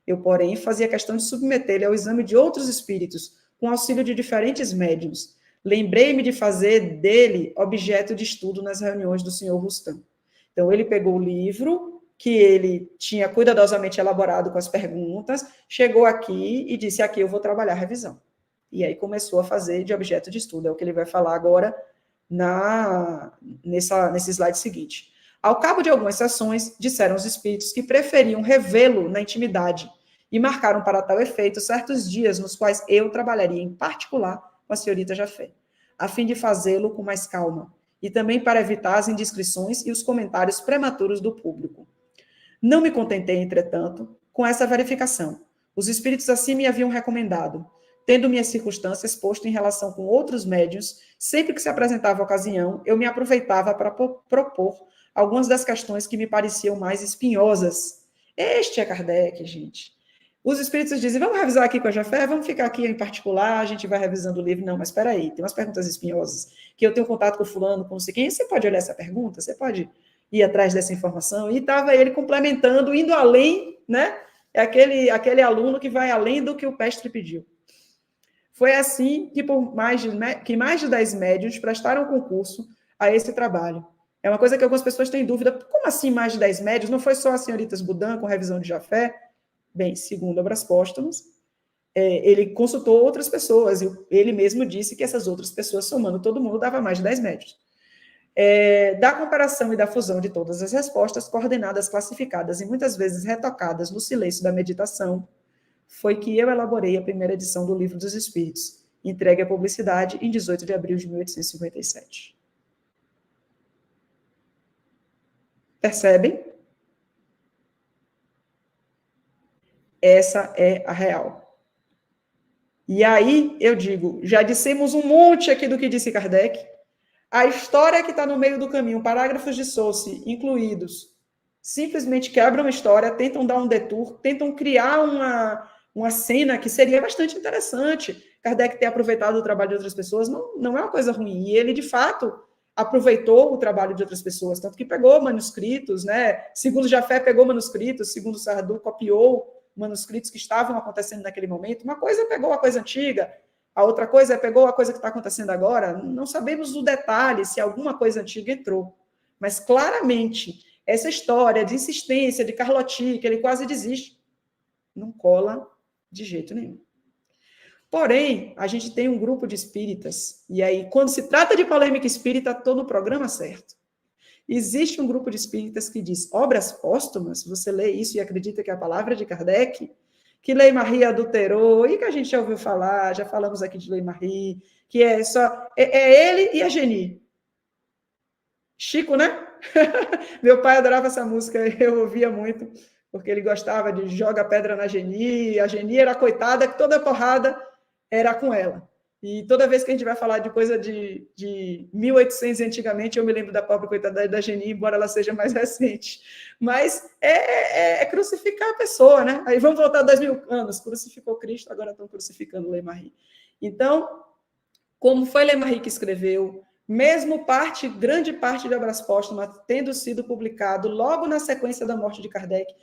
Eu, porém, fazia questão de submeter-lhe ao exame de outros espíritos, com auxílio de diferentes médiuns. Lembrei-me de fazer dele objeto de estudo nas reuniões do senhor Rustam. Então, ele pegou o livro que ele tinha cuidadosamente elaborado com as perguntas, chegou aqui e disse, aqui eu vou trabalhar a revisão. E aí começou a fazer de objeto de estudo, é o que ele vai falar agora nesse slide seguinte. Ao cabo de algumas sessões, disseram os espíritos que preferiam revê-lo na intimidade e marcaram para tal efeito certos dias nos quais eu trabalharia em particular com a senhorita Jafé, a fim de fazê-lo com mais calma, e também para evitar as indiscrições e os comentários prematuros do público. Não me contentei, entretanto, com essa verificação. Os espíritos assim me haviam recomendado, tendo minhas circunstâncias posto em relação com outros médiuns, sempre que se apresentava a ocasião, eu me aproveitava para propor algumas das questões que me pareciam mais espinhosas. Este é Kardec, gente. Os espíritos dizem, vamos revisar aqui com a Jafé, vamos ficar aqui em particular, a gente vai revisando o livro. Não, mas espera aí, tem umas perguntas espinhosas, que eu tenho contato com fulano, com não sei quem, você pode olhar essa pergunta? Você pode ir atrás dessa informação? E estava ele complementando, indo além, né? É aquele aluno que vai além do que o mestre pediu. Foi assim que mais de 10 médiuns prestaram concurso a esse trabalho. É uma coisa que algumas pessoas têm dúvida. Como assim mais de 10 médiuns? Não foi só a senhorita Budan com revisão de Jafé? Bem, segundo Obras Póstumas, ele consultou outras pessoas, e ele mesmo disse que essas outras pessoas, somando todo mundo, dava mais de 10 médiuns. Da comparação e da fusão de todas as respostas, coordenadas, classificadas e muitas vezes retocadas no silêncio da meditação, foi que eu elaborei a primeira edição do Livro dos Espíritos, entregue à publicidade em 18 de abril de 1857. Percebem? Essa é a real. E aí, eu digo, já dissemos um monte aqui do que disse Kardec. A história que está no meio do caminho, parágrafos de Saussure incluídos, simplesmente quebram a história, tentam dar um detour, tentam criar uma cena que seria bastante interessante. Kardec ter aproveitado o trabalho de outras pessoas não é uma coisa ruim. E ele, de fato, aproveitou o trabalho de outras pessoas, tanto que pegou manuscritos, né? Segundo Jafé, pegou manuscritos, segundo Sardu, copiou manuscritos que estavam acontecendo naquele momento. Uma coisa pegou a coisa antiga, a outra coisa pegou a coisa que está acontecendo agora. Não sabemos o detalhe se alguma coisa antiga entrou, mas claramente essa história de insistência de Carlotti, que ele quase desiste, não cola de jeito nenhum. Porém, a gente tem um grupo de espíritas, e aí, quando se trata de polêmica espírita, estou no programa certo. Existe um grupo de espíritas que diz obras póstumas, você lê isso e acredita que é a palavra de Kardec, que Lei-Marie adulterou, e que a gente já ouviu falar, já falamos aqui de Lei-Marie, que é só... É ele e a Geni. Chico, né? Meu pai adorava essa música, eu ouvia muito, porque ele gostava de joga pedra na Geni, a Geni era a coitada, que toda porrada era com ela. E toda vez que a gente vai falar de coisa de 1800 antigamente, eu me lembro da pobre coitada da Geni, embora ela seja mais recente. Mas é crucificar a pessoa, né? Aí vamos voltar 2000 anos, crucificou Cristo, agora estão crucificando Lei-Marie. Então, como foi Lei-Marie que escreveu, mesmo grande parte de Obras Póstumas tendo sido publicado logo na sequência da morte de Kardec,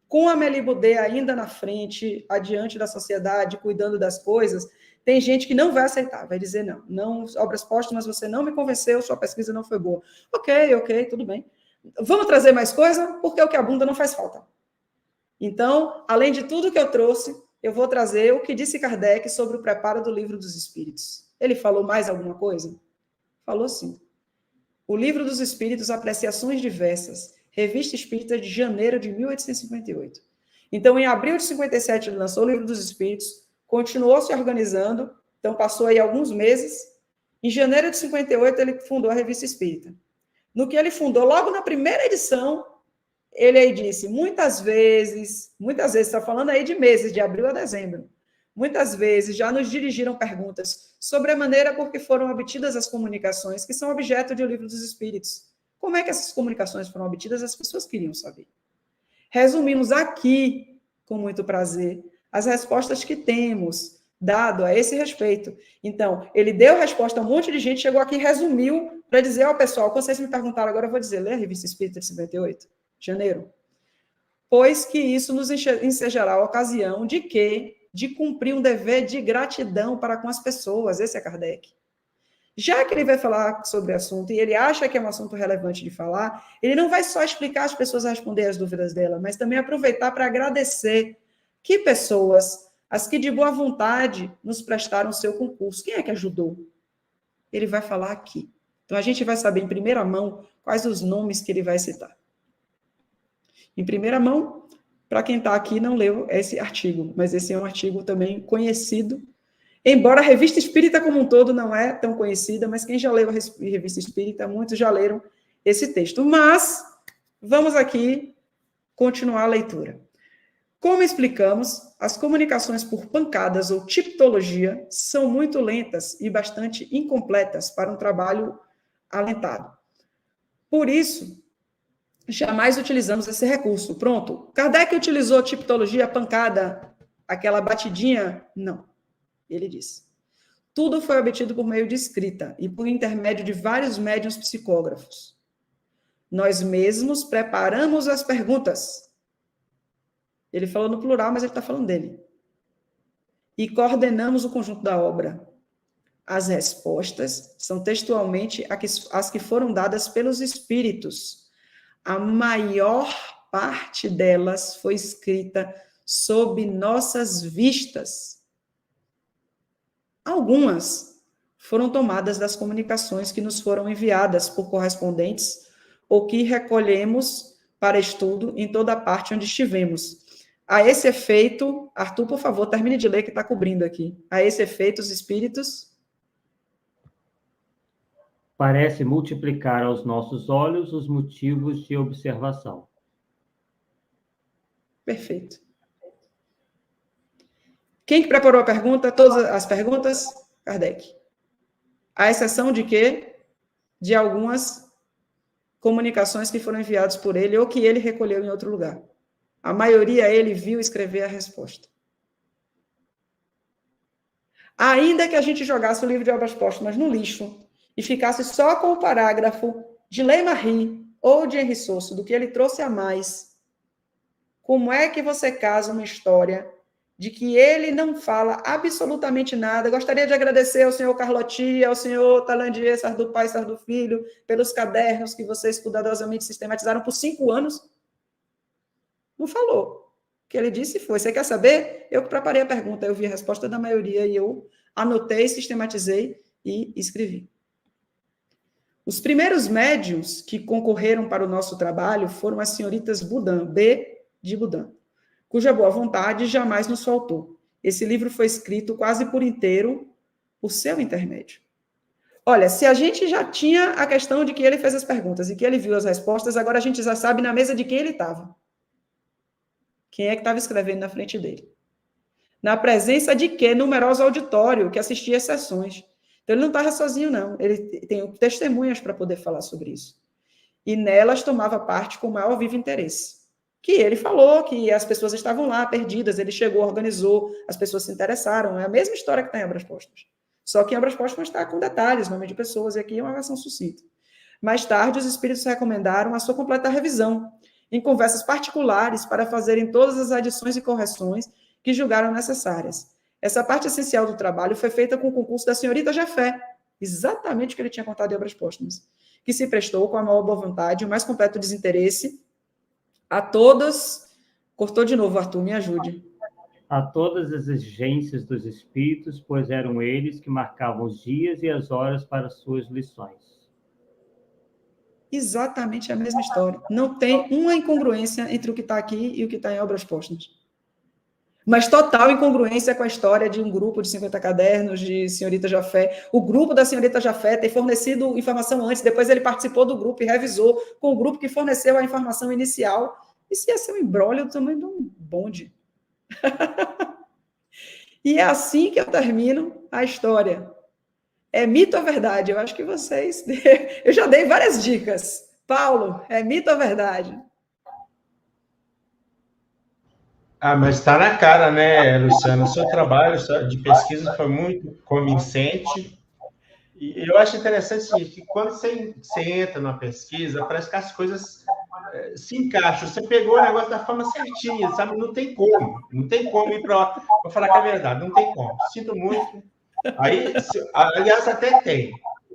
com Amélie Baudet ainda na frente, adiante da sociedade, cuidando das coisas, tem gente que não vai aceitar, vai dizer não, Obras Póstumas, você não me convenceu, sua pesquisa não foi boa. Ok, tudo bem. Vamos trazer mais coisa, porque o que abunda não faz falta. Então, além de tudo que eu trouxe, eu vou trazer o que disse Kardec sobre o preparo do Livro dos Espíritos. Ele falou mais alguma coisa? Falou sim. O Livro dos Espíritos, Apreciações Diversas, Revista Espírita de janeiro de 1858. Então, em abril de 57, ele lançou o Livro dos Espíritos, continuou se organizando, então passou aí alguns meses. Em janeiro de 58, ele fundou a Revista Espírita. No que ele fundou, logo na primeira edição, ele aí disse, muitas vezes, está falando aí de meses, de abril a dezembro, muitas vezes já nos dirigiram perguntas sobre a maneira por que foram obtidas as comunicações que são objeto de O Livro dos Espíritos. Como é que essas comunicações foram obtidas? As pessoas queriam saber. Resumimos aqui, com muito prazer, as respostas que temos dado a esse respeito. Então, ele deu resposta a um monte de gente, chegou aqui e resumiu para dizer ao pessoal, quando vocês me perguntaram, agora eu vou dizer, lê a Revista Espírita de 58, janeiro. Pois que isso nos ensejará a ocasião de cumprir um dever de gratidão para com as pessoas. Esse é Kardec. Já que ele vai falar sobre o assunto, e ele acha que é um assunto relevante de falar, ele não vai só explicar às pessoas a responder as dúvidas dela, mas também aproveitar para agradecer que pessoas, as que de boa vontade nos prestaram o seu concurso. Quem é que ajudou? Ele vai falar aqui. Então, a gente vai saber em primeira mão quais os nomes que ele vai citar. Em primeira mão, para quem está aqui não leu esse artigo, mas esse é um artigo também conhecido, embora a Revista Espírita como um todo não é tão conhecida, mas quem já leu a Revista Espírita, muitos já leram esse texto. Mas, vamos aqui continuar a leitura. Como explicamos, as comunicações por pancadas ou tipologia são muito lentas e bastante incompletas para um trabalho alentado. Por isso, jamais utilizamos esse recurso. Pronto. Kardec utilizou tipologia, pancada, aquela batidinha? Não. Ele disse. Tudo foi obtido por meio de escrita e por intermédio de vários médiuns psicógrafos. Nós mesmos preparamos as perguntas. Ele falou no plural, mas ele está falando dele. E coordenamos o conjunto da obra. As respostas são textualmente as que foram dadas pelos espíritos. A maior parte delas foi escrita sob nossas vistas. Algumas foram tomadas das comunicações que nos foram enviadas por correspondentes ou que recolhemos para estudo em toda a parte onde estivemos. A esse efeito, Arthur, por favor, termine de ler que está cobrindo aqui. A esse efeito, os espíritos... Parece multiplicar aos nossos olhos os motivos de observação. Perfeito. Quem que preparou a pergunta? Todas as perguntas? Kardec. À exceção de quê? De algumas comunicações que foram enviadas por ele ou que ele recolheu em outro lugar. A maioria ele viu escrever a resposta. Ainda que a gente jogasse o livro de Obras Póstumas no lixo e ficasse só com o parágrafo de Lei-Marie ou de Henri Sosso, do que ele trouxe a mais, como é que você casa uma história de que ele não fala absolutamente nada? Gostaria de agradecer ao senhor Carlotti, ao senhor Talandier, Sardo Pai, Sardo Filho, pelos cadernos que vocês cuidadosamente sistematizaram por 5 anos. Não falou. O que ele disse foi, você quer saber? Eu que preparei a pergunta, eu vi a resposta da maioria e eu anotei, sistematizei e escrevi. Os primeiros médiuns que concorreram para o nosso trabalho foram as senhoritas Budan, B de Budan, cuja boa vontade jamais nos faltou. Esse livro foi escrito quase por inteiro por seu intermédio. Olha, se a gente já tinha a questão de que ele fez as perguntas e que ele viu as respostas, agora a gente já sabe na mesa de quem ele estava. Quem é que estava escrevendo na frente dele? Na presença de que? Numeroso auditório que assistia às sessões. Então, ele não estava sozinho, não. Ele tem testemunhas para poder falar sobre isso. E nelas tomava parte com o maior vivo interesse. Que ele falou que as pessoas estavam lá, perdidas, ele chegou, organizou, as pessoas se interessaram. É a mesma história que está em Obras Póstumas. Só que em Obras Póstumas está com detalhes, nome de pessoas, e aqui é uma versão sucinta. Mais tarde, os espíritos recomendaram a sua completa revisão, em conversas particulares, para fazerem todas as adições e correções que julgaram necessárias. Essa parte essencial do trabalho foi feita com o concurso da senhorita Jafé, exatamente o que ele tinha contado em Obras Póstumas, que se prestou com a maior boa vontade e o mais completo desinteresse a todas... Cortou de novo, Arthur, me ajude. A todas as exigências dos espíritos, pois eram eles que marcavam os dias e as horas para suas lições. Exatamente a mesma história. Não tem uma incongruência entre o que está aqui e o que está em Obras Póstumas. Mas total incongruência com a história de um grupo de 50 cadernos de senhorita Jafé. O grupo da senhorita Jafé ter fornecido informação antes, depois ele participou do grupo e revisou com o grupo que forneceu a informação inicial. Isso ia ser um imbróglio do tamanho de um bonde. E é assim que eu termino a história. É mito ou verdade? Eu acho que vocês... Eu já dei várias dicas. Paulo, é mito ou verdade? Mas está na cara, né, Luciana? O seu trabalho de pesquisa foi muito convincente. E eu acho interessante que quando você entra numa pesquisa, parece que as coisas se encaixam. Você pegou o negócio da forma certinha, sabe? Não tem como ir para lá. Vou falar que é verdade, não tem como. Sinto muito. Aí, aliás, até tem.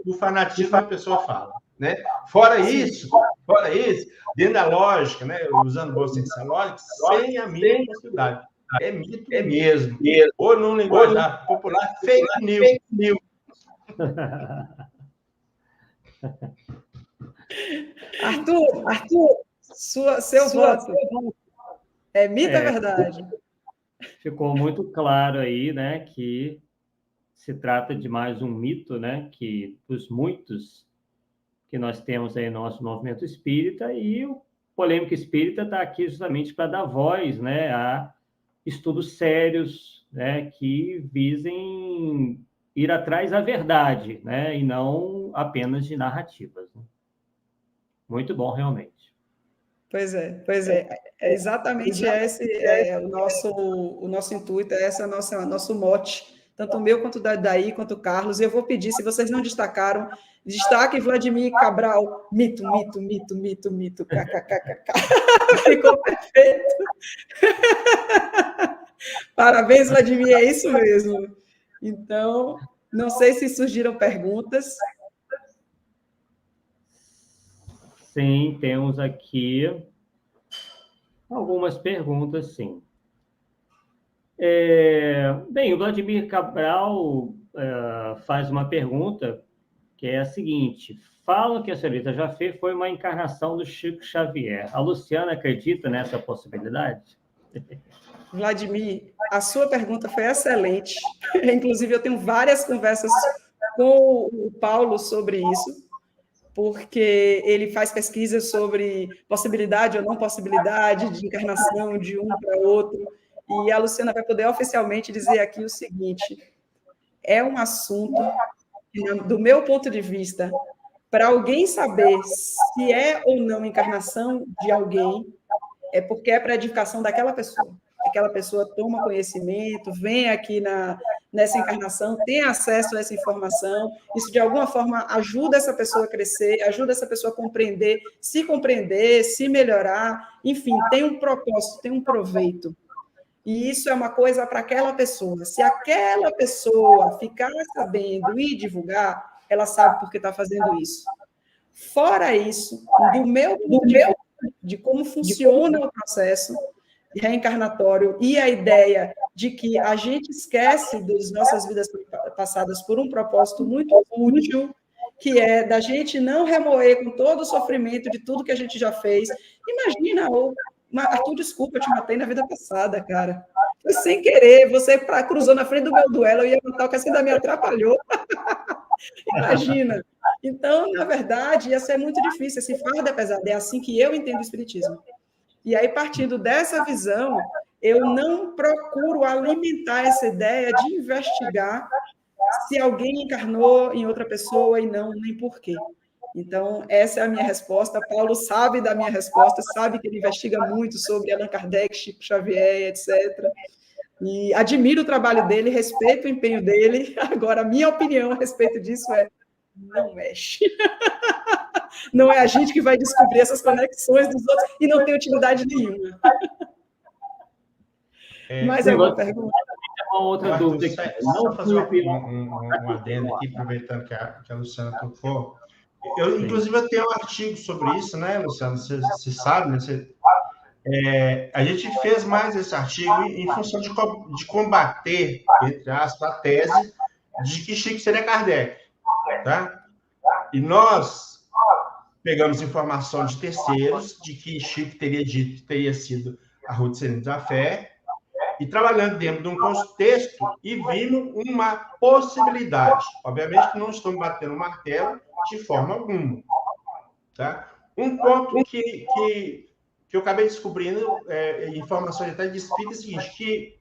O fanatismo a pessoa fala, né? Fora isso, dentro da lógica, né? Usando boa ciência lógica, sem a mínima possibilidade. É mito mesmo. Ou num linguajar popular, fake news. Arthur, seu voto. É mito ou verdade? Ficou muito claro aí, né, que se trata de mais um mito, né, que dos muitos que nós temos aí no nosso movimento espírita, e o Polêmica Espírita está aqui justamente para dar voz, né, a estudos sérios, né, que visem ir atrás da verdade, né, e não apenas de narrativas. Né? Muito bom, realmente. Pois é. É exatamente esse o nosso intuito, é esse nosso mote, tanto o meu quanto da Daí, quanto o Carlos. E eu vou pedir, se vocês não destacaram, destaque Vladimir Cabral, mito, kkkk. Ficou perfeito. Parabéns, Vladimir, é isso mesmo. Então, não sei se surgiram perguntas. Sim, temos aqui algumas perguntas, sim. Bem, o Vladimir Cabral faz uma pergunta que é a seguinte: falam que a senhorita Jafé foi uma encarnação do Chico Xavier. A Luciana acredita nessa possibilidade? Vladimir, a sua pergunta foi excelente. Inclusive, eu tenho várias conversas com o Paulo sobre isso, porque ele faz pesquisas sobre possibilidade ou não possibilidade de encarnação de um para outro. E a Luciana vai poder oficialmente dizer aqui o seguinte: é um assunto, do meu ponto de vista, para alguém saber se é ou não encarnação de alguém, é porque é para a edificação daquela pessoa. Aquela pessoa toma conhecimento, vem aqui nessa encarnação, tem acesso a essa informação, isso de alguma forma ajuda essa pessoa a crescer, ajuda essa pessoa a compreender, se melhorar, enfim, tem um propósito, tem um proveito. E isso é uma coisa para aquela pessoa. Se aquela pessoa ficar sabendo e divulgar, ela sabe por que está fazendo isso. Fora isso, do meu ponto de vista, de como funciona o processo reencarnatório e a ideia de que a gente esquece das nossas vidas passadas por um propósito muito útil, que é da gente não remoer com todo o sofrimento de tudo que a gente já fez. Imagina, Arthur, desculpa, eu te matei na vida passada, cara. Foi sem querer, você cruzou na frente do meu duelo, eu ia matar, o que ainda me atrapalhou. Imagina. Então, na verdade, ia ser muito difícil, esse fardo é pesado, é assim que eu entendo o Espiritismo. E aí, partindo dessa visão, eu não procuro alimentar essa ideia de investigar se alguém encarnou em outra pessoa e não, nem por quê. Então, essa é a minha resposta. Paulo sabe da minha resposta, sabe que ele investiga muito sobre Allan Kardec, Chico Xavier, etc. E admiro o trabalho dele, respeito o empenho dele. Agora, a minha opinião a respeito disso é: não mexe. Não é a gente que vai descobrir essas conexões dos outros e não tem utilidade nenhuma. Mais alguma pergunta? Uma outra dúvida aqui. Só fazer um adendo aqui, aproveitando que a Luciana tocou. Inclusive, eu tenho um artigo sobre isso, né, Luciana? Você sabe, né? A gente fez mais esse artigo em função de combater, entre aspas, a tese de que Chico seria Kardec. Tá? E nós pegamos informação de terceiros de que Chico teria dito que teria sido a Ruth Serena da Fé, e trabalhando dentro de um contexto e vimos uma possibilidade. Obviamente que não estamos batendo martelo de forma alguma. Tá? Um ponto que eu acabei descobrindo, informações até de espírito, é o seguinte, que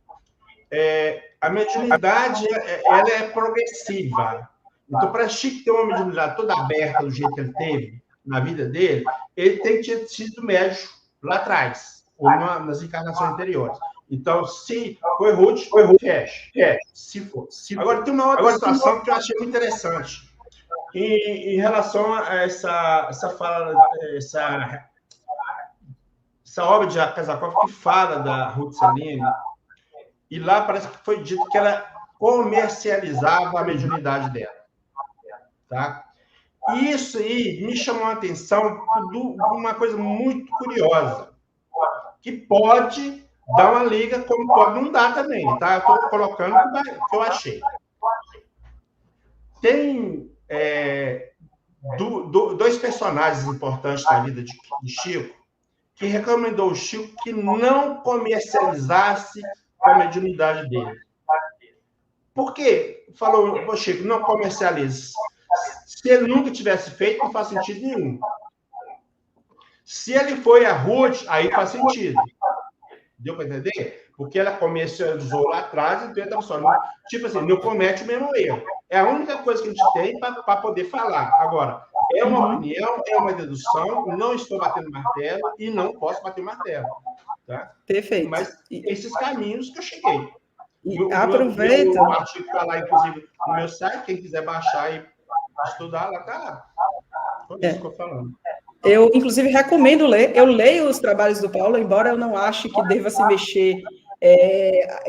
a mediunidade ela é progressiva. Então, para Chico ter uma mediunidade toda aberta do jeito que ele teve na vida dele, ele tem que ter sido médico lá atrás, ou nas encarnações anteriores. Então, se foi Ruth, fecha. Se for. Agora, tem uma outra situação que eu achei muito interessante. Em relação a essa fala, essa obra de Akasakov que fala da Ruth Saline, e lá parece que foi dito que ela comercializava a mediunidade dela. Tá? Isso aí me chamou a atenção de uma coisa muito curiosa, que pode dar uma liga, como pode não dar também, tá? Eu estou colocando o que eu achei. Tem dois personagens importantes na vida de Chico que recomendou o Chico que não comercializasse a mediunidade dele. Por quê? Falou, Chico, não comercialize. Se ele nunca tivesse feito, não faz sentido nenhum. Se ele foi a Ruth, aí faz sentido. Deu para entender? Porque ela comercializou lá atrás, então ele estava só. Tipo assim, não comete o mesmo erro. É a única coisa que a gente tem para poder falar. Agora, é uma opinião, é uma dedução, não estou batendo martelo e não posso bater martelo. Tá? Perfeito. Mas esses caminhos que eu cheguei. Aproveita. O artigo está lá, inclusive, no meu site, quem quiser baixar e estudar, lá está lá. Foi isso que eu estou falando. Eu, inclusive, recomendo ler. Eu leio os trabalhos do Paulo, embora eu não ache que deva se mexer.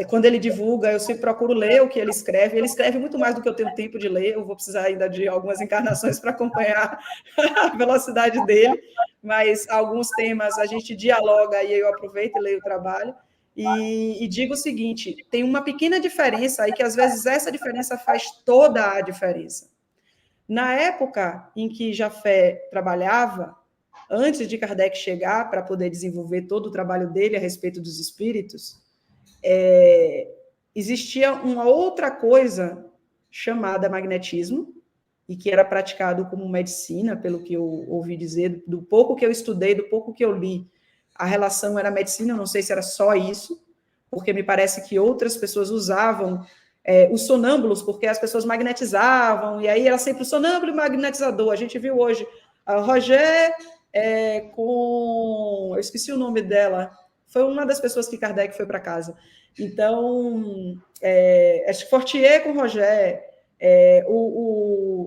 Quando ele divulga, eu sempre procuro ler o que ele escreve. Ele escreve muito mais do que eu tenho tempo de ler. Eu vou precisar ainda de algumas encarnações para acompanhar a velocidade dele. Mas alguns temas a gente dialoga e eu aproveito e leio o trabalho. E digo o seguinte, tem uma pequena diferença aí, que às vezes essa diferença faz toda a diferença. Na época em que Jafé trabalhava, antes de Kardec chegar para poder desenvolver todo o trabalho dele a respeito dos espíritos, existia uma outra coisa chamada magnetismo, e que era praticado como medicina, pelo que eu ouvi dizer, do pouco que eu estudei, do pouco que eu li, a relação era medicina, eu não sei se era só isso, porque me parece que outras pessoas usavam os sonâmbulos, porque as pessoas magnetizavam, e aí era sempre o sonâmbulo e magnetizador. A gente viu hoje a Roger com... Eu esqueci o nome dela. Foi uma das pessoas que Kardec foi para casa. Então, acho que Fortier com Roger,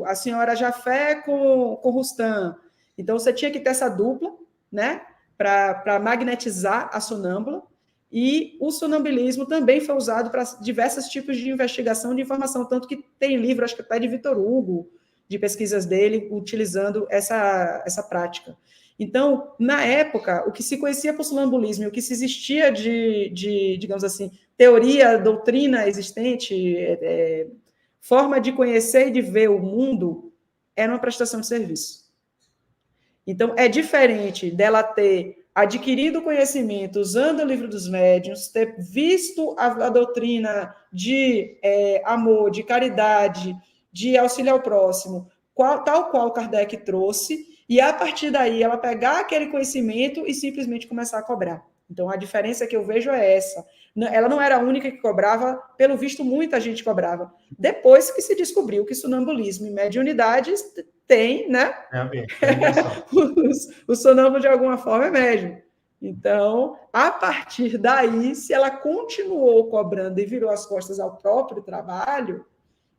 a senhora Jafé com Rustam. Então, você tinha que ter essa dupla, né, para magnetizar a sonâmbula. E o sonambulismo também foi usado para diversos tipos de investigação de informação, tanto que tem livro, acho que até de Vitor Hugo, de pesquisas dele, utilizando essa prática. Então, na época, o que se conhecia por sonambulismo e o que se existia de digamos assim, teoria, doutrina existente, forma de conhecer e de ver o mundo, era uma prestação de serviço. Então, é diferente dela ter adquirido conhecimento usando o livro dos médiuns, ter visto a doutrina de amor, de caridade, de auxílio ao próximo, tal qual Kardec trouxe, e a partir daí ela pegar aquele conhecimento e simplesmente começar a cobrar. Então, a diferença que eu vejo é essa. Ela não era a única que cobrava, pelo visto, muita gente cobrava. Depois que se descobriu que sonambulismo e mediunidade tem, né? O sonâmbulo, de alguma forma, é médium. Então, a partir daí, se ela continuou cobrando e virou as costas ao próprio trabalho,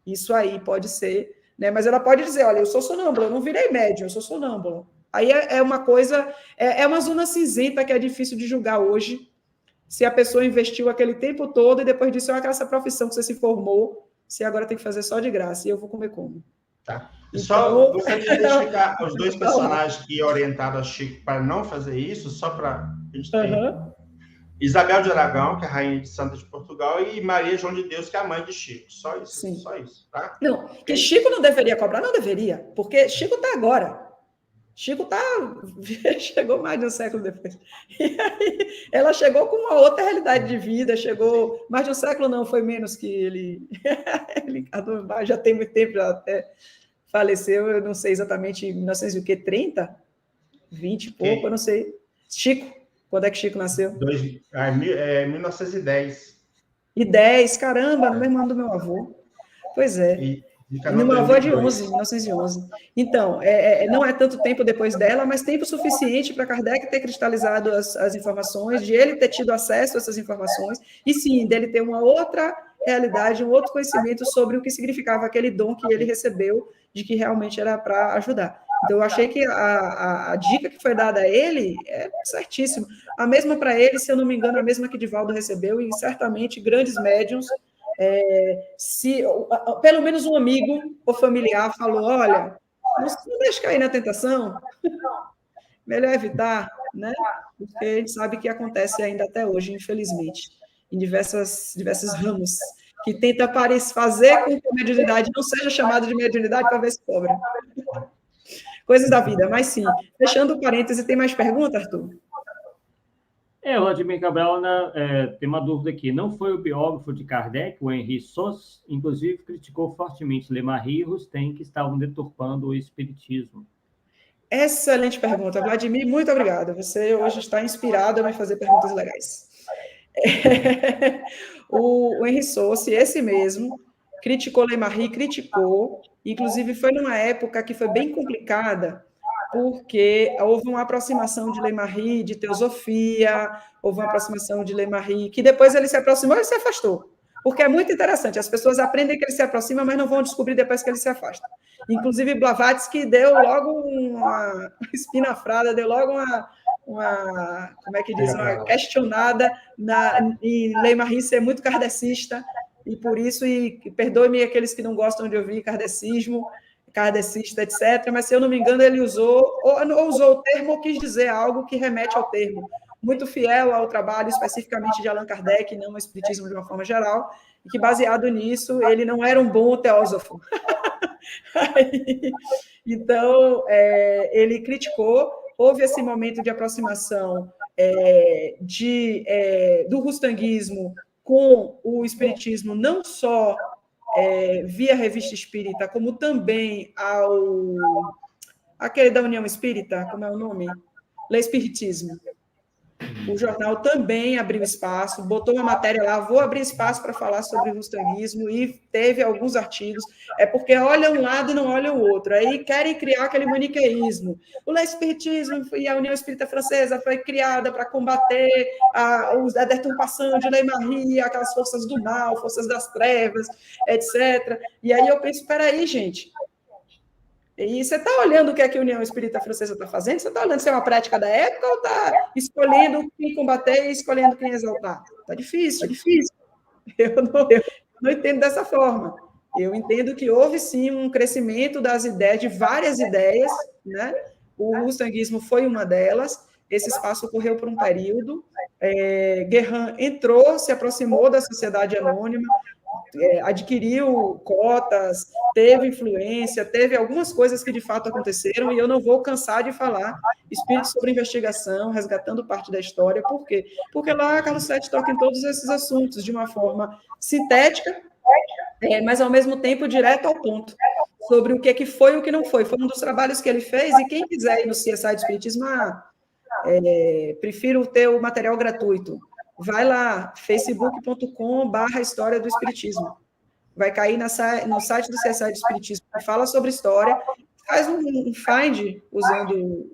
isso aí pode ser, né? Mas ela pode dizer, olha, eu sou sonâmbula, eu não virei médium, eu sou sonâmbula. Aí é uma coisa, é uma zona cinzenta que é difícil de julgar hoje, se a pessoa investiu aquele tempo todo e depois disso, essa profissão que você se formou, você agora tem que fazer só de graça, e eu vou comer como? Tá. Só gostaria de identificar os dois personagens que orientaram a Chico para não fazer isso, só para a gente ter. Isabel de Aragão, que é a rainha de Santa de Portugal, e Maria João de Deus, que é a mãe de Chico. Só isso. Sim. Só isso, tá? Não, que Chico não deveria cobrar, não deveria, porque Chico está agora. Chico chegou mais de um século depois. E aí, ela chegou com uma outra realidade de vida, chegou mais de um século, não, foi menos que ele. Ele já tem muito tempo, já até faleceu, eu não sei exatamente, em 1930? 20 e pouco, eu não sei. Chico, quando é que Chico nasceu? 1910. E 10, caramba, no mesmo ano do meu avô. Pois é. E meu avô é de 1911. Então, não é tanto tempo depois dela, mas tempo suficiente para Kardec ter cristalizado as informações, de ele ter tido acesso a essas informações, e sim, dele ter uma outra realidade, um outro conhecimento sobre o que significava aquele dom que ele recebeu, de que realmente era para ajudar. Então, eu achei que a dica que foi dada a ele é certíssima. A mesma para ele, se eu não me engano, a mesma que Divaldo recebeu, e certamente grandes médiuns, se pelo menos um amigo ou familiar falou, olha, não deixe cair na tentação, melhor evitar, né? Porque a gente sabe que acontece ainda até hoje, infelizmente, em diversos ramos, que tenta fazer com que a mediunidade não seja chamada de mediunidade para ver se cobra. Coisas da vida, mas sim. Fechando o parêntese, tem mais pergunta, Arthur? Vladimir Cabral tem uma dúvida aqui. Não foi o biógrafo de Kardec, o Henri Sos, inclusive criticou fortemente Lemarie e Rustem, que estavam deturpando o espiritismo? Excelente pergunta, Vladimir, muito obrigada. Você hoje está inspirado a me fazer perguntas legais. O Henri Sos, esse mesmo, criticou Lemarie, inclusive foi numa época que foi bem complicada, porque houve uma aproximação de Lemarie de teosofia, houve uma aproximação de Lemarie, que depois ele se aproximou e se afastou. Porque é muito interessante, as pessoas aprendem que ele se aproxima, mas não vão descobrir depois que ele se afasta. Inclusive, Blavatsky deu logo uma espinafrada, deu logo uma como é que diz, uma questionada em Lemarie ser muito kardecista, e por isso, e perdoe-me aqueles que não gostam de ouvir kardecista, etc., mas, se eu não me engano, ele usou o termo ou quis dizer algo que remete ao termo, muito fiel ao trabalho especificamente de Allan Kardec, não ao espiritismo de uma forma geral, e que, baseado nisso, ele não era um bom teósofo. Então, ele criticou, houve esse momento de aproximação do rustanguismo com o espiritismo, não só via Revista Espírita, como também aquele da União Espírita, como é o nome? L'Espiritismo. O jornal também abriu espaço, botou uma matéria lá, vou abrir espaço para falar sobre o rustanguismo, e teve alguns artigos, porque olha um lado e não olha o outro, aí querem criar aquele maniqueísmo. O L'Espiritismo e a União Espírita Francesa foi criada para combater a deturpação de Lemarie, aquelas forças do mal, forças das trevas, etc. E aí eu penso, espera aí, gente, e você está olhando o que a União Espírita Francesa está fazendo? Você está olhando se é uma prática da época ou está escolhendo quem combater e escolhendo quem exaltar? Está difícil, Eu não entendo dessa forma. Eu entendo que houve, sim, um crescimento das ideias, de várias ideias, né? O rustanguismo foi uma delas, esse espaço ocorreu por um período, Guérin entrou, se aproximou da Sociedade Anônima, adquiriu cotas, teve influência, teve algumas coisas que de fato aconteceram, e eu não vou cansar de falar Espírito sobre Investigação, resgatando parte da história. Por quê? Porque lá Carlos Sete toca em todos esses assuntos de uma forma sintética, mas ao mesmo tempo direto ao ponto, sobre o que foi e o que não foi. Foi um dos trabalhos que ele fez, e quem quiser ir no CSI do Espiritismo, prefiro ter o material gratuito. Vai lá, facebook.com/História do Espiritismo. Vai cair no site do CSI do Espiritismo, que fala sobre história, faz um find usando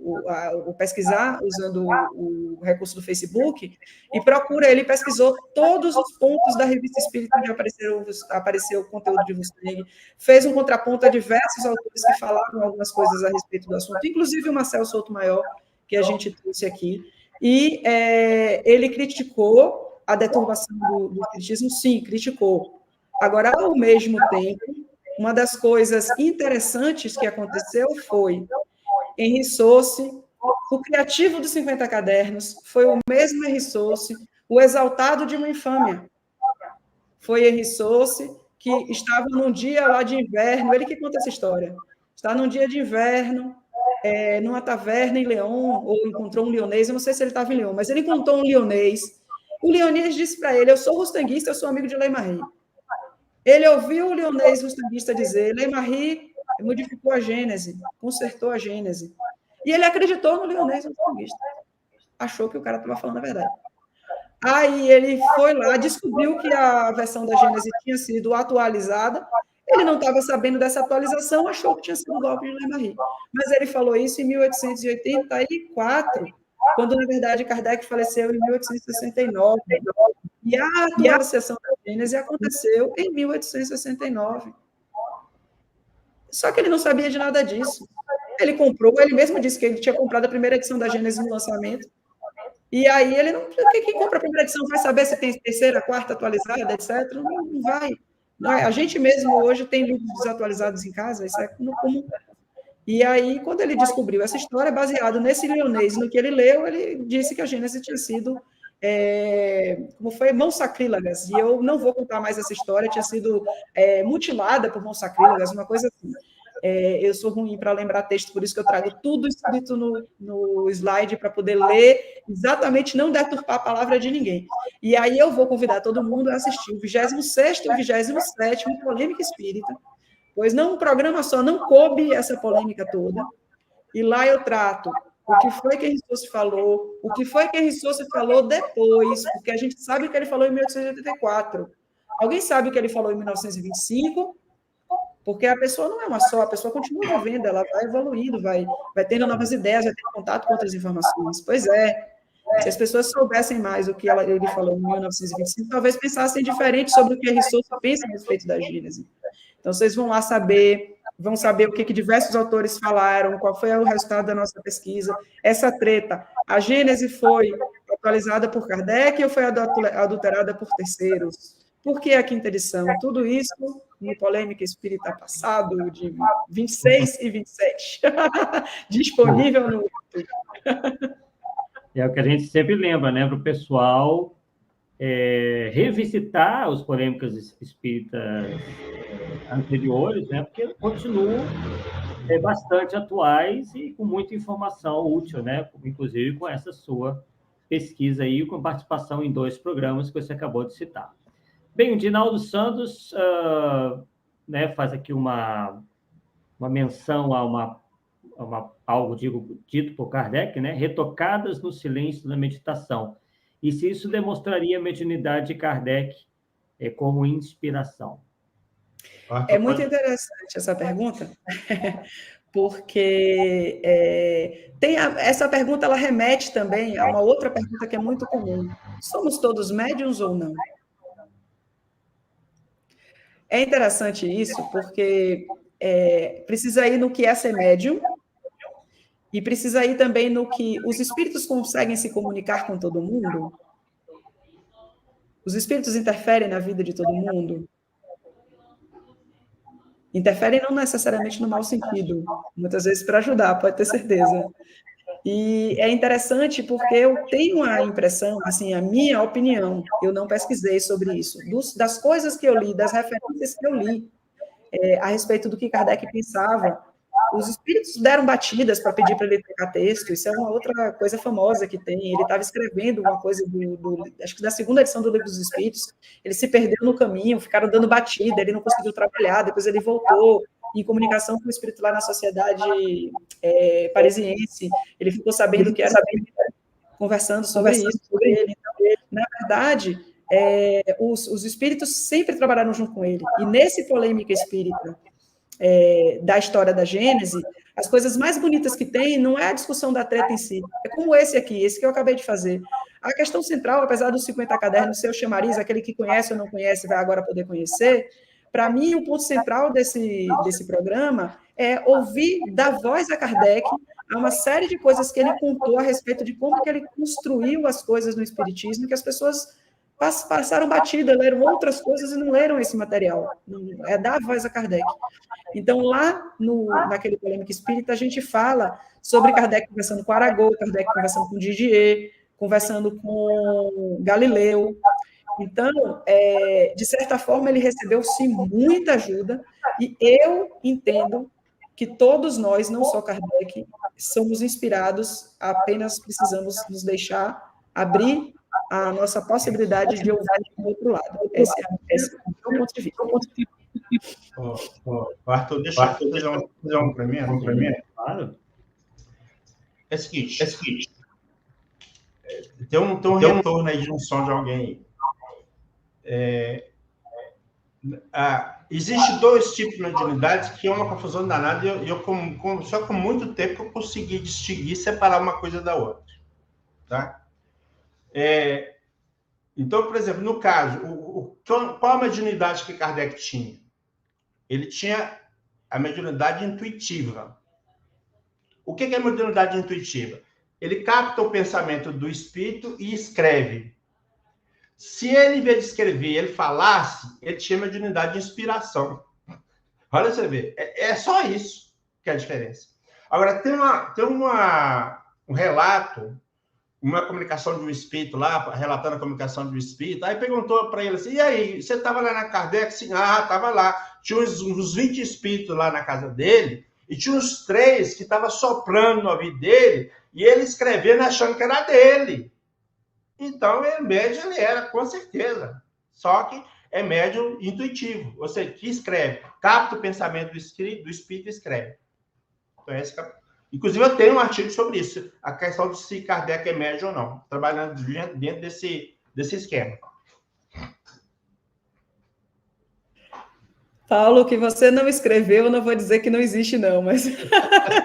o pesquisar, usando o recurso do Facebook, e procura. Ele pesquisou todos os pontos da Revista Espírita onde apareceu o conteúdo de Wustang, fez um contraponto a diversos autores que falaram algumas coisas a respeito do assunto, inclusive o Marcel Souto-Maior, que a gente trouxe aqui, e ele criticou a deturpação do espiritismo. Sim, criticou. Agora, ao mesmo tempo, uma das coisas interessantes que aconteceu foi Henri Sauce, o criativo dos 50 Cadernos, foi o mesmo Henri Sauce, o exaltado de uma infâmia. Foi Henri Sauce que estava num dia lá de inverno, ele que conta essa história, está num dia de inverno, numa taverna em León, ou encontrou um leonês, eu não sei se ele estava em León, mas ele encontrou um leonês. O leonês disse para ele: eu sou rustanguista, eu sou amigo de Leymarie. Ele ouviu o leonês rustanguista dizer: Leymarie modificou a Gênese, consertou a Gênese. E ele acreditou no leonês rustanguista. Achou que o cara estava falando a verdade. Aí ele foi lá, descobriu que a versão da Gênese tinha sido atualizada. Ele não estava sabendo dessa atualização, achou que tinha sido o golpe de Leymarie. Mas ele falou isso em 1884, quando, na verdade, Kardec faleceu em 1869. E a atualização da Gênese aconteceu em 1869. Só que ele não sabia de nada disso. Ele comprou, ele mesmo disse que ele tinha comprado a primeira edição da Gênese no lançamento. E aí ele não... Quem compra a primeira edição vai saber se tem terceira, quarta atualizada, etc. Não vai. A gente mesmo hoje tem livros desatualizados em casa, isso é comum. E aí, quando ele descobriu essa história, baseado nesse leonês, no que ele leu, ele disse que a Gênese tinha sido, como foi, mãos sacrílegas. E eu não vou contar mais essa história, tinha sido mutilada por mãos sacrílegas, uma coisa assim. Eu sou ruim para lembrar texto, por isso que eu trago tudo escrito no slide para poder ler, exatamente, não deturpar a palavra de ninguém. E aí eu vou convidar todo mundo a assistir o 26º e 27º Polêmica Espírita, pois um programa só não coube essa polêmica toda, e lá eu trato o que foi que Henri Sauce falou, o que foi que Henri Sauce falou depois, porque a gente sabe o que ele falou em 1884. Alguém sabe o que ele falou em 1925? Porque a pessoa não é uma só, a pessoa continua vivendo, ela vai evoluindo, vai tendo novas ideias, vai tendo contato com outras informações. Pois é, se as pessoas soubessem mais o que ele falou em 1925, talvez pensassem diferente sobre o que Henri Sauce pensa a respeito da Gênese. Então, vocês vão lá vão saber o que diversos autores falaram, qual foi o resultado da nossa pesquisa, essa treta. A Gênese foi atualizada por Kardec ou foi adulterada por terceiros? Por que a quinta edição? Tudo isso no Polêmica Espírita passado, de 26 e 27. Disponível no YouTube. É o que a gente sempre lembra, né? Para o pessoal revisitar os Polêmicas Espíritas anteriores, né? Porque continuam bastante atuais e com muita informação útil, né? Inclusive com essa sua pesquisa aí, com participação em 2 programas que você acabou de citar. Bem, o Dinaldo Santos faz aqui uma menção a algo dito por Kardec, né? Retocadas no silêncio da meditação. E se isso demonstraria a mediunidade de Kardec como inspiração? É muito interessante essa pergunta, porque essa pergunta ela remete também a uma outra pergunta que é muito comum. Somos todos médiuns ou não? É interessante isso, porque precisa ir no que é ser médium, e precisa ir também no que os espíritos conseguem se comunicar com todo mundo. Os espíritos interferem na vida de todo mundo. Interferem não necessariamente no mau sentido, muitas vezes para ajudar, pode ter certeza. E é interessante porque eu tenho a impressão, assim, a minha opinião, eu não pesquisei sobre isso, das coisas que eu li, das referências que eu li a respeito do que Kardec pensava, os espíritos deram batidas para pedir para ele trocar texto, isso é uma outra coisa famosa que tem, ele estava escrevendo uma coisa acho que da segunda edição do Livro dos Espíritos, ele se perdeu no caminho, ficaram dando batida, ele não conseguiu trabalhar, depois ele voltou, em comunicação com o espírito lá na sociedade parisiense, ele ficou sabendo que era conversando sobre isso, sobre ele. Então, na verdade, os espíritos sempre trabalharam junto com ele, e nesse Polêmica Espírita, da história da Gênese, as coisas mais bonitas que tem não é a discussão da treta em si, é como esse aqui, esse que eu acabei de fazer. A questão central, apesar dos 50 cadernos, seu chamariz, aquele que conhece ou não conhece vai agora poder conhecer, para mim, o ponto central desse programa é ouvir da voz a Kardec uma série de coisas que ele contou a respeito de como que ele construiu as coisas no Espiritismo, que as pessoas passaram batida, leram outras coisas e não leram esse material. É dar voz a Kardec. Então, lá naquele Polêmica Espírita, a gente fala sobre Kardec conversando com Arago, Kardec conversando com Didier, conversando com Galileu. Então, de certa forma, ele recebeu, sim, muita ajuda, e eu entendo que todos nós, não só Kardec, somos inspirados, apenas precisamos nos deixar abrir a nossa possibilidade de ouvir do outro lado. Esse é o meu ponto de vista. Arthur, deixa eu fazer um complemento. Claro. É o seguinte. Tem um retorno aí de um som de alguém. Existem dois tipos de mediunidade que é uma confusão danada, e eu só com muito tempo eu consegui distinguir, separar uma coisa da outra. Tá? Então, por exemplo, no caso, qual a mediunidade que Kardec tinha? Ele tinha a mediunidade intuitiva. O que é a mediunidade intuitiva? Ele capta o pensamento do espírito e escreve. Se ele, em vez de escrever, ele falasse, ele tinha mediunidade de inspiração. Olha você ver, é só isso que é a diferença. Agora, tem um relato, uma comunicação de um espírito lá, relatando a comunicação de um espírito, aí perguntou para ele assim, e aí, você estava lá na Kardec? Sim, estava lá. Tinha uns 20 espíritos lá na casa dele, e tinha uns 3 que estavam soprando no ouvido dele, e ele escrevendo achando que era dele. Então, médium ele era, com certeza. Só que é médium intuitivo, ou seja, que escreve, capta o pensamento do espírito e escreve. Então, inclusive, eu tenho um artigo sobre isso, a questão de se Kardec é médium ou não, trabalhando dentro desse esquema. Paulo, o que você não escreveu, eu não vou dizer que não existe, não, mas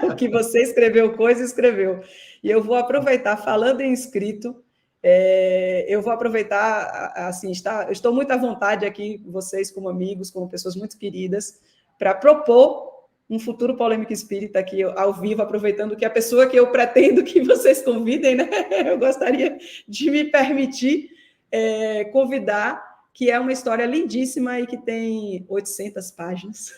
o que você escreveu, escreveu. E eu vou aproveitar, falando em escrito, eu vou aproveitar, assim, eu estou muito à vontade aqui, vocês como amigos, como pessoas muito queridas, para propor um futuro Polêmica Espírita aqui ao vivo, aproveitando que a pessoa que eu pretendo que vocês convidem, né? Eu gostaria de me permitir convidar, que é uma história lindíssima e que tem 800 páginas.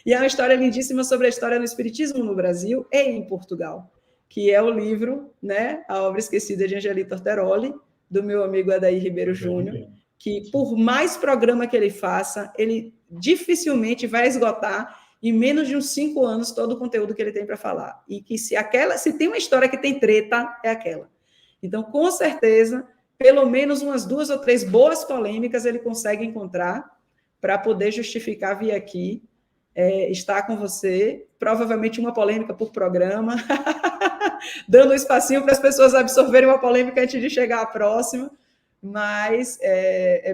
E é uma história lindíssima sobre a história do Espiritismo no Brasil e em Portugal, que é o livro, né, A Obra Esquecida de Angelito Orteroli, do meu amigo Adair Ribeiro Júnior, que por mais programa que ele faça, ele dificilmente vai esgotar em menos de uns 5 anos todo o conteúdo que ele tem para falar. E que se tem uma história que tem treta, é aquela. Então, com certeza, pelo menos umas 2 ou 3 boas polêmicas ele consegue encontrar para poder justificar vir aqui, estar com você, provavelmente uma polêmica por programa, dando um espacinho para as pessoas absorverem uma polêmica antes de chegar à próxima, mas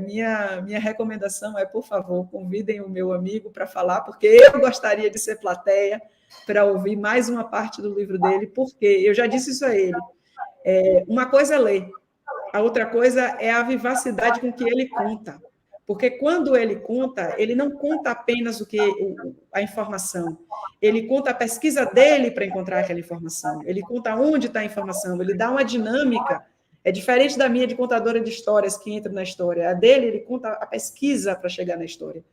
minha recomendação é, por favor, convidem o meu amigo para falar, porque eu gostaria de ser plateia para ouvir mais uma parte do livro dele, porque eu já disse isso a ele. Uma coisa é ler, a outra coisa é a vivacidade com que ele conta. Porque quando ele conta, ele não conta apenas a informação, ele conta a pesquisa dele para encontrar aquela informação, ele conta onde está a informação, ele dá uma dinâmica, é diferente da minha de contadora de histórias que entra na história, a dele ele conta a pesquisa para chegar na história.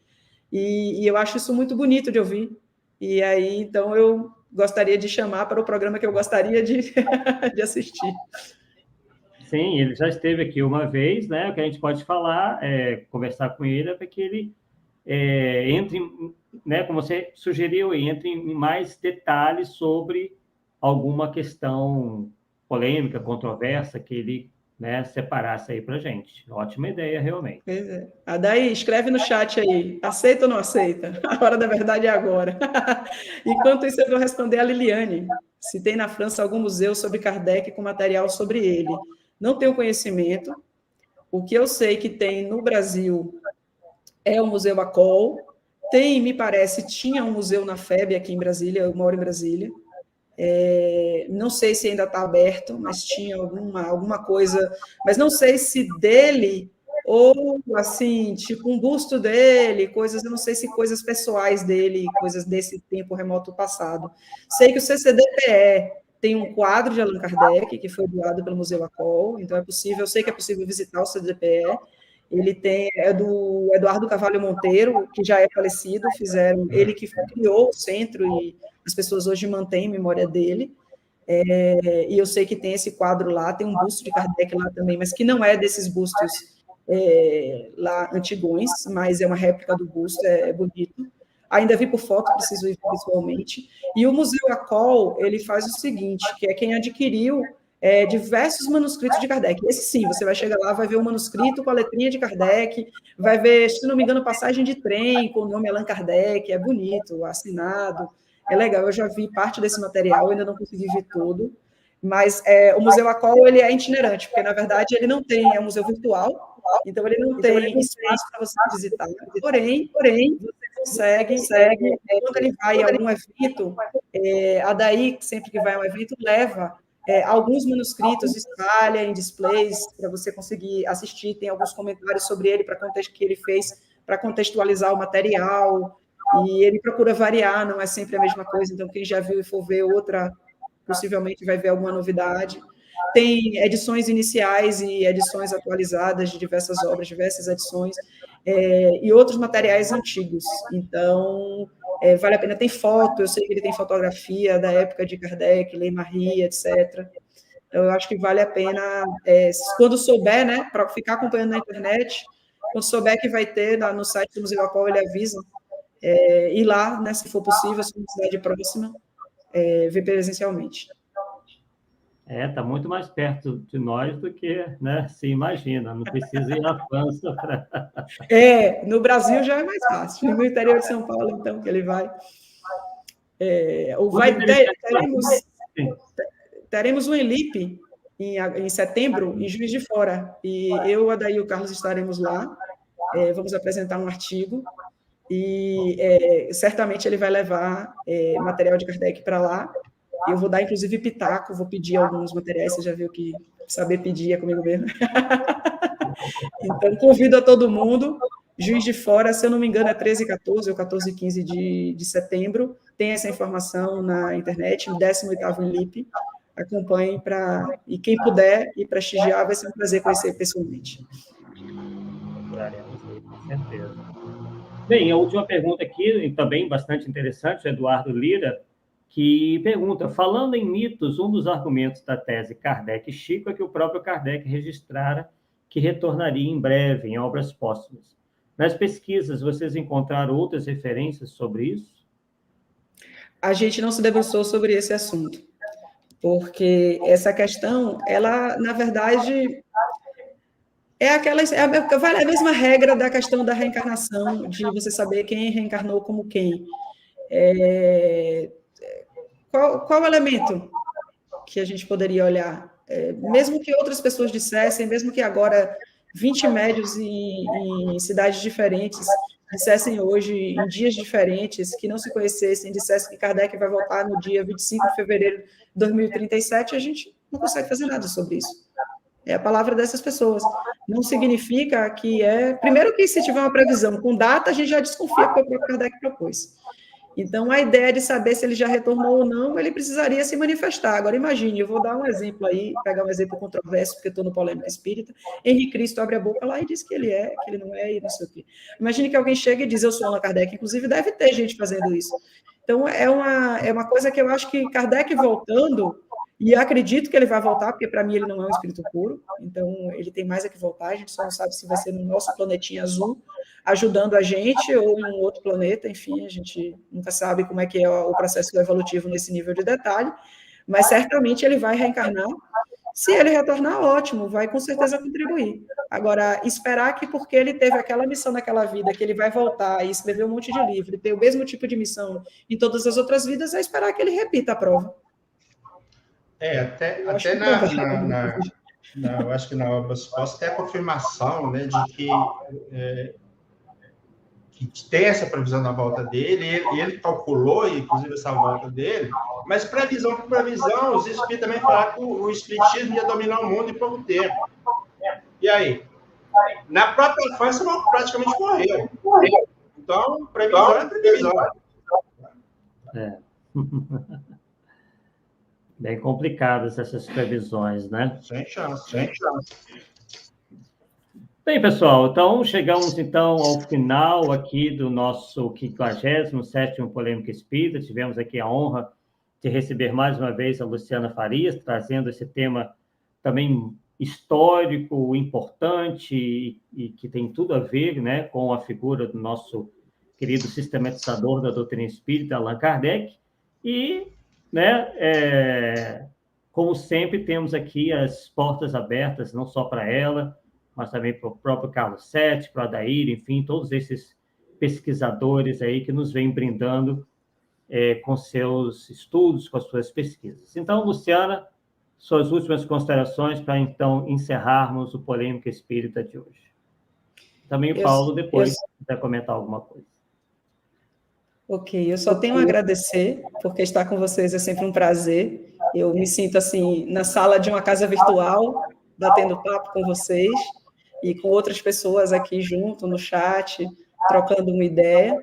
E eu acho isso muito bonito de ouvir, e aí então eu gostaria de chamar para o programa que eu gostaria de assistir. Sim, ele já esteve aqui uma vez, né? O que a gente pode falar, conversar com ele, é para que ele entre, né, como você sugeriu, entre em mais detalhes sobre alguma questão polêmica, controversa, que ele, né, separasse aí para a gente. Ótima ideia, realmente. Pois é. Daí, escreve no chat aí, aceita ou não aceita? A hora da verdade é agora. Enquanto isso, eu vou responder a Liliane. Se tem na França algum museu sobre Kardec com material sobre ele. Não tenho conhecimento. O que eu sei que tem no Brasil é o Museu Acol. Tem, me parece, tinha um museu na FEB aqui em Brasília, eu moro em Brasília. Não sei se ainda está aberto, mas tinha alguma coisa, mas não sei se dele ou, assim, tipo um busto dele, coisas, eu não sei se coisas pessoais dele, coisas desse tempo remoto passado. Sei que o CCDPE tem um quadro de Allan Kardec, que foi doado pelo Museu Acol, então é possível, eu sei que é possível visitar o CCDPE. Ele é do Eduardo Carvalho Monteiro, que já é falecido, ele que criou o centro e as pessoas hoje mantêm memória dele, e eu sei que tem esse quadro lá, tem um busto de Kardec lá também, mas que não é desses bustos lá antigões, mas é uma réplica do busto, é bonito. Ainda vi por foto, preciso ir visualmente. E o Museu Acol, ele faz o seguinte, que é quem adquiriu diversos manuscritos de Kardec. Esse sim, você vai chegar lá, vai ver o manuscrito com a letrinha de Kardec, vai ver, se não me engano, passagem de trem com o nome Allan Kardec, é bonito, assinado, é legal. Eu já vi parte desse material, ainda não consegui ver todo, mas o Museu Acol, ele é itinerante, porque, na verdade, ele não tem, é um museu virtual, então ele não tem espaço para você visitar, porém, você consegue, quando ele vai a algum evento, a DAI, sempre que vai a um evento, leva alguns manuscritos, espalha em displays para você conseguir assistir, tem alguns comentários sobre ele que ele fez para contextualizar o material, e ele procura variar, não é sempre a mesma coisa, então quem já viu e for ver outra, possivelmente vai ver alguma novidade. Tem edições iniciais e edições atualizadas de diversas obras, diversas edições, e outros materiais antigos. Então, vale a pena. Tem foto, eu sei que ele tem fotografia da época de Kardec, Lei-Marie, etc. Então, eu acho que vale a pena, quando souber, né, para ficar acompanhando na internet, quando souber que vai ter no site do Museu Acol, ele avisa, ir lá, né, se for possível, se for uma cidade próxima, ver presencialmente. Está muito mais perto de nós do que, né, se imagina. Não precisa ir à França para... No Brasil já é mais fácil. No interior de São Paulo, então, que ele vai. Teremos um ELIP em setembro, em Juiz de Fora. E eu, a Daí e o Carlos estaremos lá. Vamos apresentar um artigo. E certamente ele vai levar material de Kardec para lá. Eu vou dar, inclusive, pitaco, vou pedir alguns materiais, você já viu que saber pedir é comigo mesmo. Então, convido a todo mundo, Juiz de Fora, se eu não me engano, é 13 e 14 ou 14 e 15 de setembro, tem essa informação na internet, 18º ELIP, acompanhem e quem puder ir prestigiar, vai ser um prazer conhecer pessoalmente. Com certeza. Bem, a última pergunta aqui, também bastante interessante, Eduardo Lira, que pergunta, falando em mitos, um dos argumentos da tese Kardec e Chico é que o próprio Kardec registrara que retornaria em breve em obras póstumas. Nas pesquisas, vocês encontraram outras referências sobre isso? A gente não se debruçou sobre esse assunto, porque essa questão, ela, na verdade, vale a mesma regra da questão da reencarnação, de você saber quem reencarnou como quem. Qual elemento que a gente poderia olhar? Mesmo que outras pessoas dissessem, mesmo que agora 20 médios em cidades diferentes dissessem hoje, em dias diferentes, que não se conhecessem, dissessem que Kardec vai voltar no dia 25 de fevereiro de 2037, a gente não consegue fazer nada sobre isso. É a palavra dessas pessoas. Não significa que primeiro que se tiver uma previsão com data, a gente já desconfia que o próprio Kardec propôs. Então, a ideia de saber se ele já retornou ou não, ele precisaria se manifestar. Agora, imagine, eu vou dar um exemplo aí, pegar um exemplo controverso, porque estou no Polêmica Espírita. Henrique Cristo abre a boca lá e diz que ele que ele não é, e não sei o quê. Imagine que alguém chega e diz, eu sou Allan Kardec. Inclusive, deve ter gente fazendo isso. Então, é uma coisa que eu acho que Kardec voltando, e acredito que ele vai voltar, porque para mim ele não é um espírito puro, então ele tem mais a que voltar, a gente só não sabe se vai ser no nosso planetinha azul, ajudando a gente, ou em um outro planeta, enfim, a gente nunca sabe como é que é o processo evolutivo nesse nível de detalhe, mas certamente ele vai reencarnar. Se ele retornar, ótimo, vai com certeza contribuir. Agora, esperar que porque ele teve aquela missão naquela vida, que ele vai voltar e escrever um monte de livro, e ter o mesmo tipo de missão em todas as outras vidas, é esperar que ele repita a prova. Até eu acho que na obra suposta tem a confirmação, né, de que tem essa previsão da volta dele, e ele calculou, inclusive, essa volta dele, mas previsão por previsão, os espíritos também falaram que o espiritismo ia dominar o mundo em pouco tempo. E aí? Na própria infância, praticamente morreu. Então, previsão é previsão. Bem complicadas essas previsões, né? Sem chance. Bem, pessoal, então chegamos então ao final aqui do nosso 57º Polêmica Espírita. Tivemos aqui a honra de receber mais uma vez a Luciana Farias, trazendo esse tema também histórico, importante e que tem tudo a ver, né, com a figura do nosso querido sistematizador da doutrina espírita, Allan Kardec. E, né, como sempre, temos aqui as portas abertas, não só para ela, mas também para o próprio Carlos Sete, para o Adair, enfim, todos esses pesquisadores aí que nos vêm brindando com seus estudos, com as suas pesquisas. Então, Luciana, suas últimas considerações para, então, encerrarmos o Polêmica Espírita de hoje. Também o Paulo, depois, quiser comentar alguma coisa. Ok, eu só tenho a agradecer, porque estar com vocês é sempre um prazer. Eu me sinto, assim, na sala de uma casa virtual, batendo papo com vocês, e com outras pessoas aqui junto, no chat, trocando uma ideia.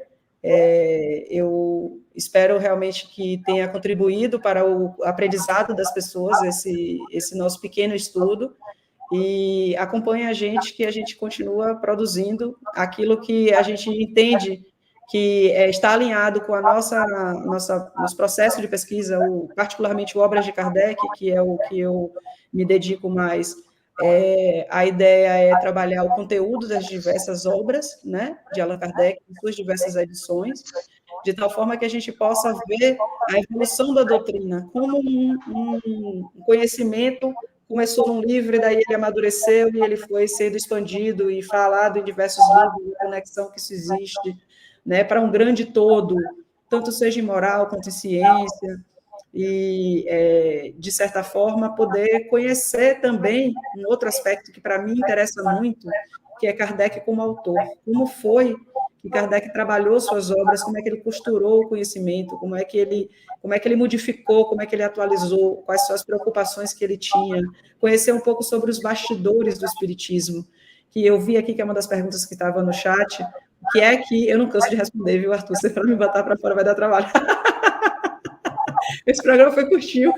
Eu espero realmente que tenha contribuído para o aprendizado das pessoas, esse nosso pequeno estudo, e acompanhe a gente, que a gente continua produzindo aquilo que a gente entende que está alinhado com nosso processo de pesquisa, particularmente o Obras de Kardec, que é o que eu me dedico mais. A ideia é trabalhar o conteúdo das diversas obras, né, de Allan Kardec, em suas diversas edições, de tal forma que a gente possa ver a evolução da doutrina como um conhecimento. Começou num livro, e daí ele amadureceu, e ele foi sendo expandido e falado em diversos livros, a conexão que isso existe, né, para um grande todo, tanto seja em moral quanto em ciência, e, de certa forma, poder conhecer também um outro aspecto que, para mim, interessa muito, que é Kardec como autor. Como foi que Kardec trabalhou suas obras, como é que ele costurou o conhecimento, como é que ele modificou, como é que ele atualizou, quais são as preocupações que ele tinha, conhecer um pouco sobre os bastidores do espiritismo, que eu vi aqui que é uma das perguntas que estava no chat, que é que eu não canso de responder, viu, Arthur? Se for me botar para fora vai dar trabalho. Esse programa foi curtinho.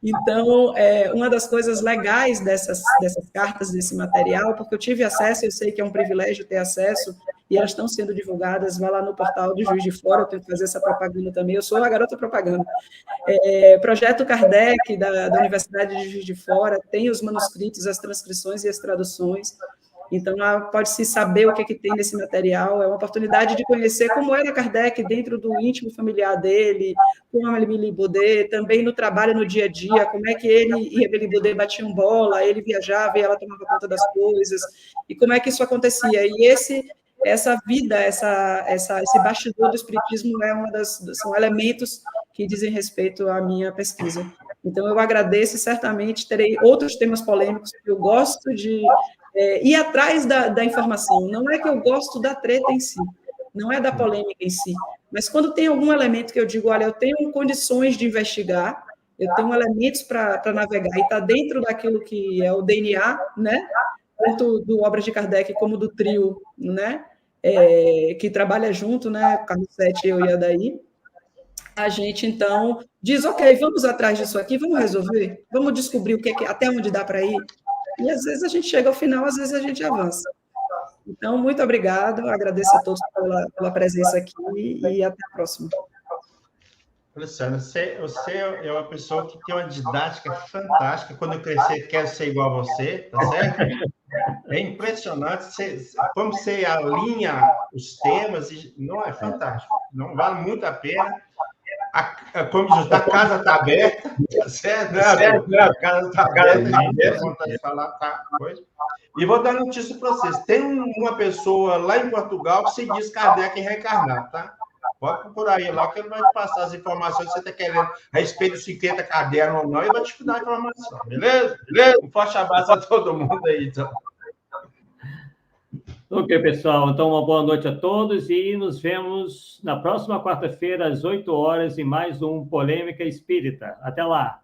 Então, uma das coisas legais dessas cartas, desse material, porque eu tive acesso, eu sei que é um privilégio ter acesso, e elas estão sendo divulgadas, vai lá no portal do Juiz de Fora, eu tenho que fazer essa propaganda também, eu sou a garota propaganda. Projeto Kardec, da Universidade de Juiz de Fora, tem os manuscritos, as transcrições e as traduções. Então, pode-se saber o que tem nesse material, é uma oportunidade de conhecer como era Kardec dentro do íntimo familiar dele, com a Amélie Baudet, também no trabalho, no dia a dia, como é que ele e a Amélie Baudet batiam bola, ele viajava e ela tomava conta das coisas, e como é que isso acontecia. E essa vida, esse bastidor do espiritismo são elementos que dizem respeito à minha pesquisa. Então, eu agradeço e certamente terei outros temas polêmicos que eu gosto de ir atrás da informação. Não é que eu gosto da treta em si, não é da polêmica em si, mas quando tem algum elemento que eu digo, olha, eu tenho condições de investigar, eu tenho elementos para navegar, e está dentro daquilo que é o DNA, né? Tanto do Obras de Kardec como do trio, né? Que trabalha junto, né? Carlos Sete, eu e a Adair. A gente, então, diz, ok, vamos atrás disso aqui, vamos resolver, vamos descobrir até onde dá para ir. E às vezes a gente chega ao final, às vezes a gente avança. Então, muito obrigado, agradeço a todos pela presença aqui e até a próxima. Luciano, você é uma pessoa que tem uma didática fantástica. Quando eu crescer, quero ser igual a você, tá certo? É impressionante como você alinha os temas, não é fantástico. Não vale muito a pena. Como diz, a casa está aberta, tá certo? A casa está aberta, vontade de falar, tá? E vou dar notícia para vocês. Tem uma pessoa lá em Portugal que se diz Kardec reencarnado, tá? Pode procurar aí lá, que ele vai te passar as informações que você está querendo a respeito dos 50 cadernos ou não, e vai te dar a informação, beleza? Um forte abraço a todo mundo aí, então. Ok, pessoal. Então, uma boa noite a todos e nos vemos na próxima quarta-feira, às 8 horas, em mais um Polêmica Espírita. Até lá!